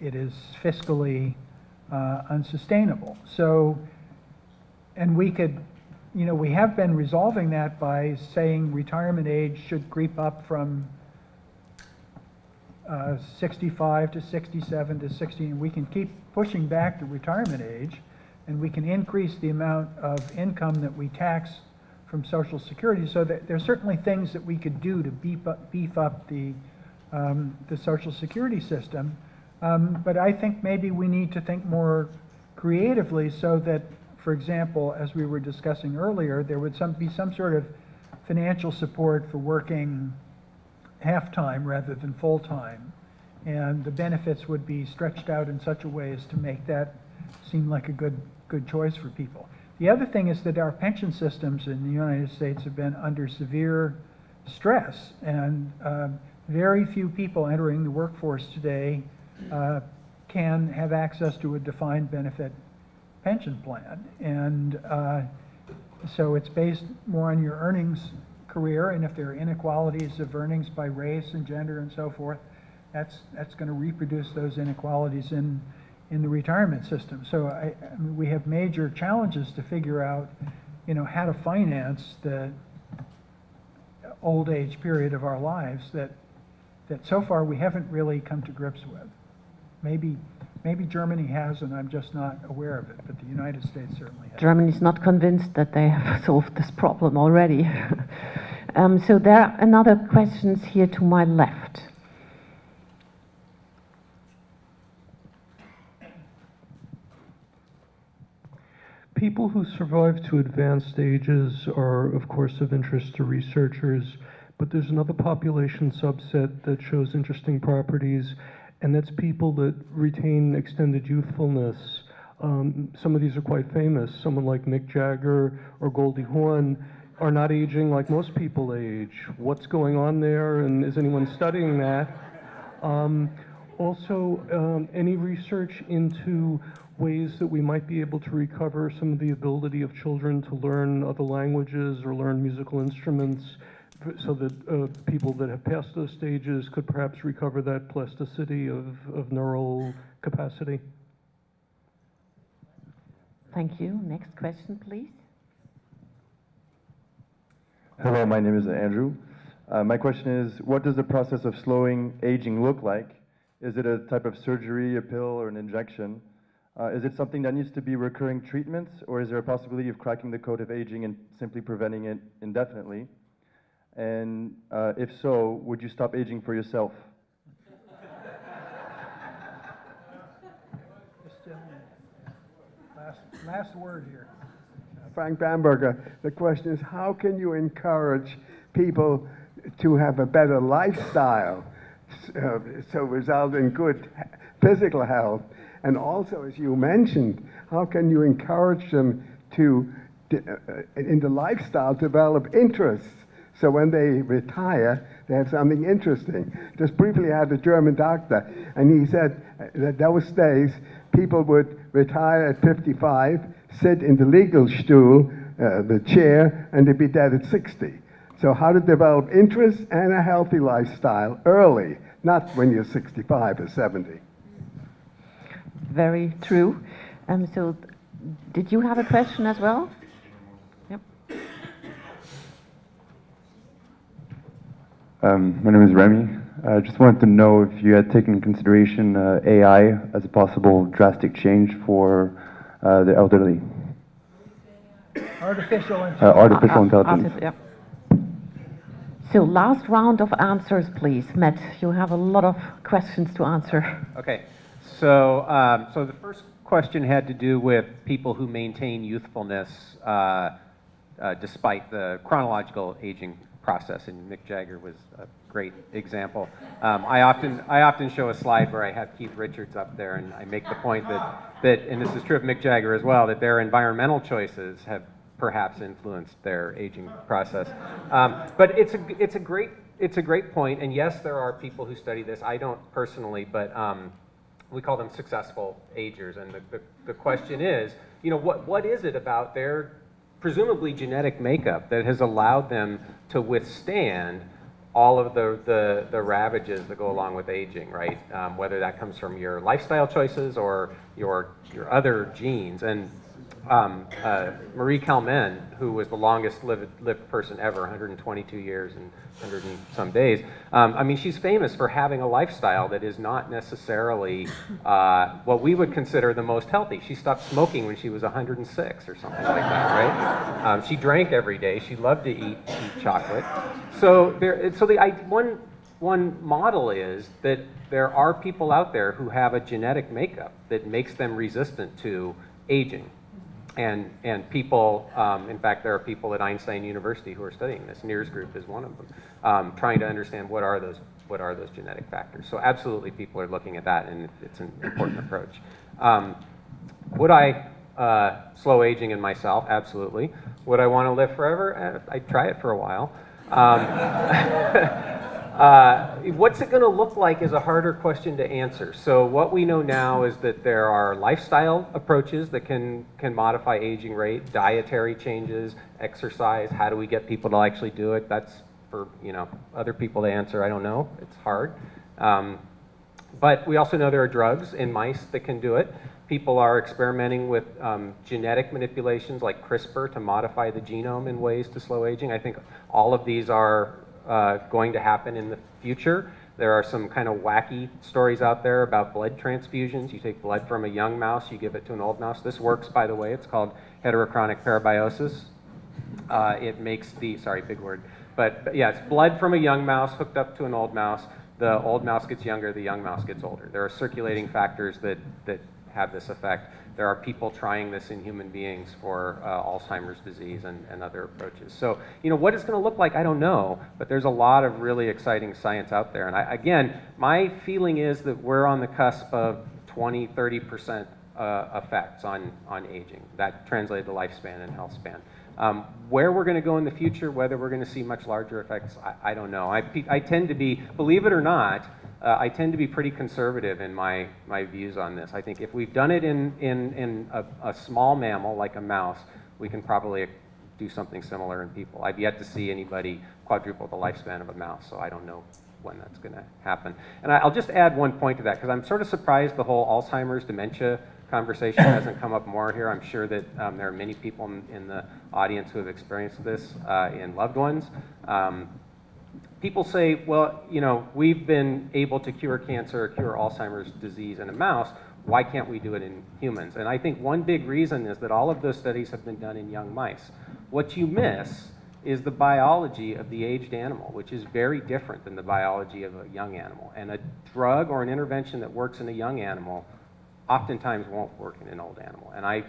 is fiscally unsustainable. So, and we could, you know, we have been resolving that by saying retirement age should creep up from 65 to 67 to 60, and we can keep pushing back the retirement age, and we can increase the amount of income that we tax from Social Security. So that there's certainly things that we could do to beef up the Social Security system. But I think maybe we need to think more creatively, so that, for example, as we were discussing earlier, there would be some sort of financial support for working half-time rather than full-time, and the benefits would be stretched out in such a way as to make that seem like a good choice for people. The other thing is that our pension systems in the United States have been under severe stress, and very few people entering the workforce today can have access to a defined benefit pension plan. And so it's based more on your earnings career, and if there are inequalities of earnings by race and gender and so forth, that's going to reproduce those inequalities in the retirement system. So I mean, we have major challenges to figure out, you know, how to finance the old age period of our lives that so far we haven't really come to grips with. Maybe Germany has, and I'm just not aware of it, but the United States certainly has.
Germany is not convinced that they have solved this problem already. So there are another questions here to my left.
People who survive to advanced stages are, of course, of interest to researchers, but there's another population subset that shows interesting properties, and that's people that retain extended youthfulness. Some of these are quite famous. Someone like Mick Jagger or Goldie Hawn are not aging like most people age. What's going on there, and is anyone studying that? Also, any research into ways that we might be able to recover some of the ability of children to learn other languages or learn musical instruments, so that people that have passed those stages could perhaps recover that plasticity of neural capacity?
Thank you. Next question, please.
Hello, my name is Andrew. My question is, what does the process of slowing aging look like? Is it a type of surgery, a pill, or an injection? Is it something that needs to be recurring treatments, or is there a possibility of cracking the code of aging and simply preventing it indefinitely? And if so, would you stop aging for yourself?
Last word here.
Frank Bamberger. The question is, how can you encourage people to have a better lifestyle, so result in good physical health? And also, as you mentioned, how can you encourage them to, in the lifestyle, develop interests? So when they retire, they have something interesting. Just briefly, I had a German doctor, and he said that those days, people would retire at 55, sit in the legal stool, the chair, and they'd be dead at 60. So how to develop interest and a healthy lifestyle early, not when you're 65 or 70.
Very true. So did you have a question as well? Yep.
My name is Remy. I just wanted to know if you had taken into consideration AI as a possible drastic change for the elderly.
Artificial intelligence.
Artificial intelligence.
Yeah. So last round of answers, please. Matt, you have a lot of questions to answer.
Okay. So, so the first question had to do with people who maintain youthfulness despite the chronological aging process, and Mick Jagger was a great example. I often show a slide where I have Keith Richards up there, and I make the point that, and this is true of Mick Jagger as well, that their environmental choices have perhaps influenced their aging process. But it's a great point, and yes, there are people who study this. I don't personally, but we call them successful agers, and the question is, you know, what is it about their presumably genetic makeup that has allowed them to withstand all of the ravages that go along with aging, right? Whether that comes from your lifestyle choices or your other genes. And Marie Calment, who was the longest lived person ever, 122 years and 100 and some days. I mean, she's famous for having a lifestyle that is not necessarily what we would consider the most healthy. She stopped smoking when she was 106 or something like that, right? She drank every day. She loved to eat chocolate. So one model is that there are people out there who have a genetic makeup that makes them resistant to aging. And people, in fact, there are people at Einstein University who are studying this. Neer's group is one of them, trying to understand what are those genetic factors. So absolutely, people are looking at that, and it's an important approach. Would I slow aging in myself? Absolutely. Would I want to live forever? I'd try it for a while. What's it going to look like is a harder question to answer. So what we know now is that there are lifestyle approaches that can modify aging rate, dietary changes, exercise. How do we get people to actually do it? That's for other people to answer. I don't know. It's hard. But we also know there are drugs in mice that can do it. People are experimenting with genetic manipulations like CRISPR to modify the genome in ways to slow aging. I think all of these are going to happen in the future. There are some kind of wacky stories out there about blood transfusions. You take blood from a young mouse, you give it to an old mouse. This works, by the way. It's called heterochronic parabiosis. It makes the, sorry, big word, but yeah, it's blood from a young mouse hooked up to an old mouse. The old mouse gets younger, the young mouse gets older. There are circulating factors that have this effect. There are people trying this in human beings for Alzheimer's disease and other approaches. So, what it's going to look like, I don't know, but there's a lot of really exciting science out there. And again, my feeling is that we're on the cusp of 20, 30% effects on aging. That translated to lifespan and health span. Where we're going to go in the future, whether we're going to see much larger effects, I don't know. I tend to be, believe it or not, I tend to be pretty conservative in my views on this. I think if we've done it in a small mammal like a mouse, we can probably do something similar in people. I've yet to see anybody quadruple the lifespan of a mouse, so I don't know when that's going to happen. And I'll just add one point to that, because I'm sort of surprised the whole Alzheimer's dementia conversation hasn't come up more here. I'm sure that there are many people in the audience who have experienced this in loved ones. People say, well, we've been able to cure cancer or cure Alzheimer's disease in a mouse. Why can't we do it in humans? And I think one big reason is that all of those studies have been done in young mice. What you miss is the biology of the aged animal, which is very different than the biology of a young animal. And a drug or an intervention that works in a young animal oftentimes won't work in an old animal. And I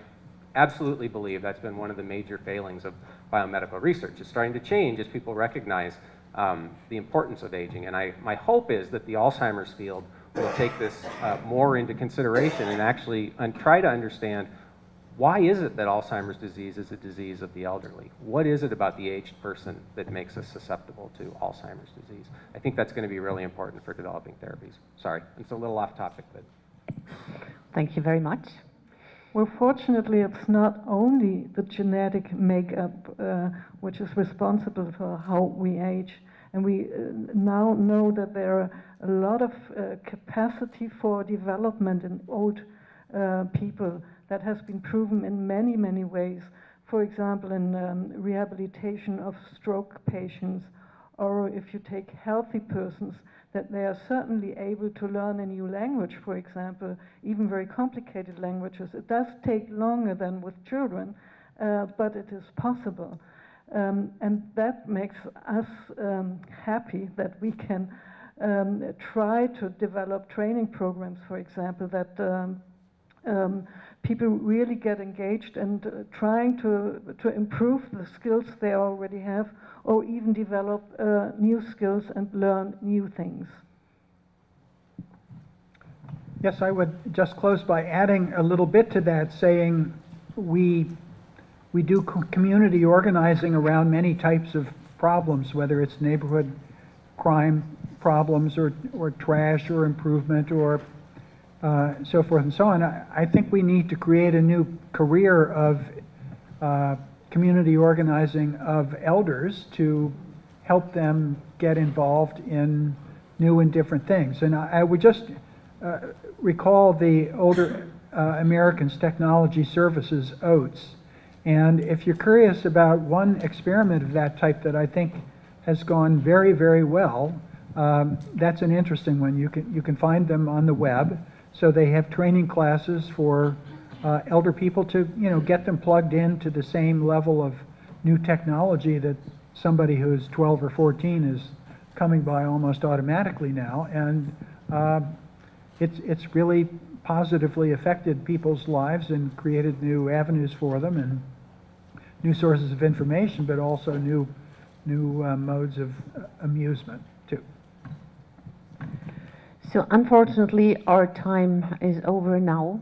absolutely believe that's been one of the major failings of biomedical research. It's starting to change as people recognize the importance of aging. And my hope is that the Alzheimer's field will take this more into consideration and actually try to understand, why is it that Alzheimer's disease is a disease of the elderly? What is it about the aged person that makes us susceptible to Alzheimer's disease? I think that's going to be really important for developing therapies. Sorry, it's a little off topic, but.
Thank you very much.
Well, fortunately, it's not only the genetic makeup which is responsible for how we age. And we now know that there are a lot of capacity for development in old people that has been proven in many, many ways. For example, in rehabilitation of stroke patients, or if you take healthy persons, that they are certainly able to learn a new language, for example, even very complicated languages. It does take longer than with children, but it is possible. And that makes us happy that we can try to develop training programs, for example, that people really get engaged and trying to improve the skills they already have, or even develop new skills and learn new things.
Yes, I would just close by adding a little bit to that, saying we do community organizing around many types of problems, whether it's neighborhood crime problems or trash or improvement or so forth and so on. I think we need to create a new career of community organizing of elders to help them get involved in new and different things. And I would just recall the Older Americans Technology Services, OATS. And if you're curious about one experiment of that type that I think has gone very, very well, that's an interesting one. You can find them on the web. So they have training classes for elder people to, get them plugged into the same level of new technology that somebody who's 12 or 14 is coming by almost automatically now. And it's really positively affected people's lives and created new avenues for them and new sources of information, but also new modes of amusement too.
So unfortunately, our time is over now.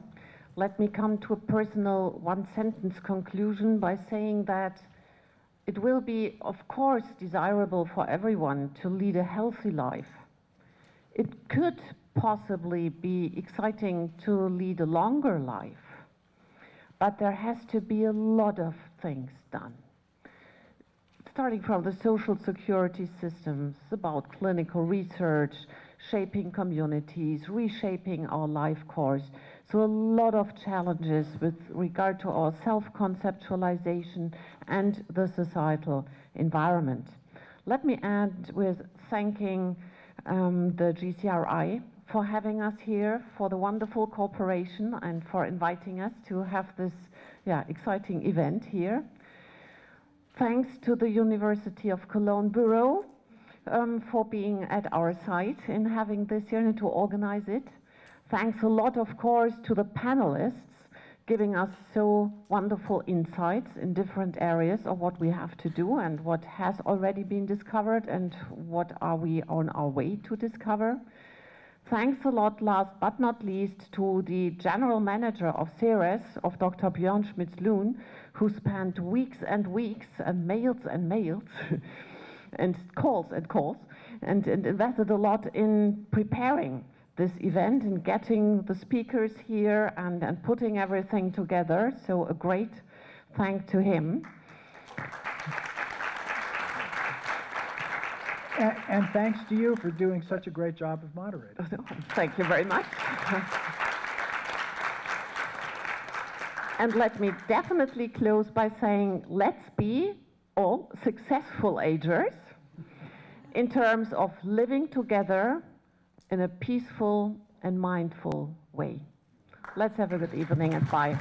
Let me come to a personal one-sentence conclusion by saying that it will be, of course, desirable for everyone to lead a healthy life. It could possibly be exciting to lead a longer life, but there has to be a lot of things done. Starting from the social security systems, about clinical research, shaping communities, reshaping our life course. So a lot of challenges with regard to our self-conceptualization and the societal environment. Let me end with thanking the GCRI for having us here, for the wonderful cooperation, and for inviting us to have this exciting event here. Thanks to the University of Cologne Bureau for being at our site and having this here and to organize it. Thanks a lot, of course, to the panelists giving us so wonderful insights in different areas of what we have to do and what has already been discovered and what are we on our way to discover. Thanks a lot, last but not least, to the General Manager of CERES, of Dr. Björn Schmitz-Luhn, who spent weeks and weeks and mails and calls and invested a lot in preparing this event and getting the speakers here and putting everything together. So a great thank to him.
And thanks to you for doing such a great job of moderating.
Thank you very much. And let me definitely close by saying, let's be all successful agers in terms of living together in a peaceful and mindful way. Let's have a good evening and bye.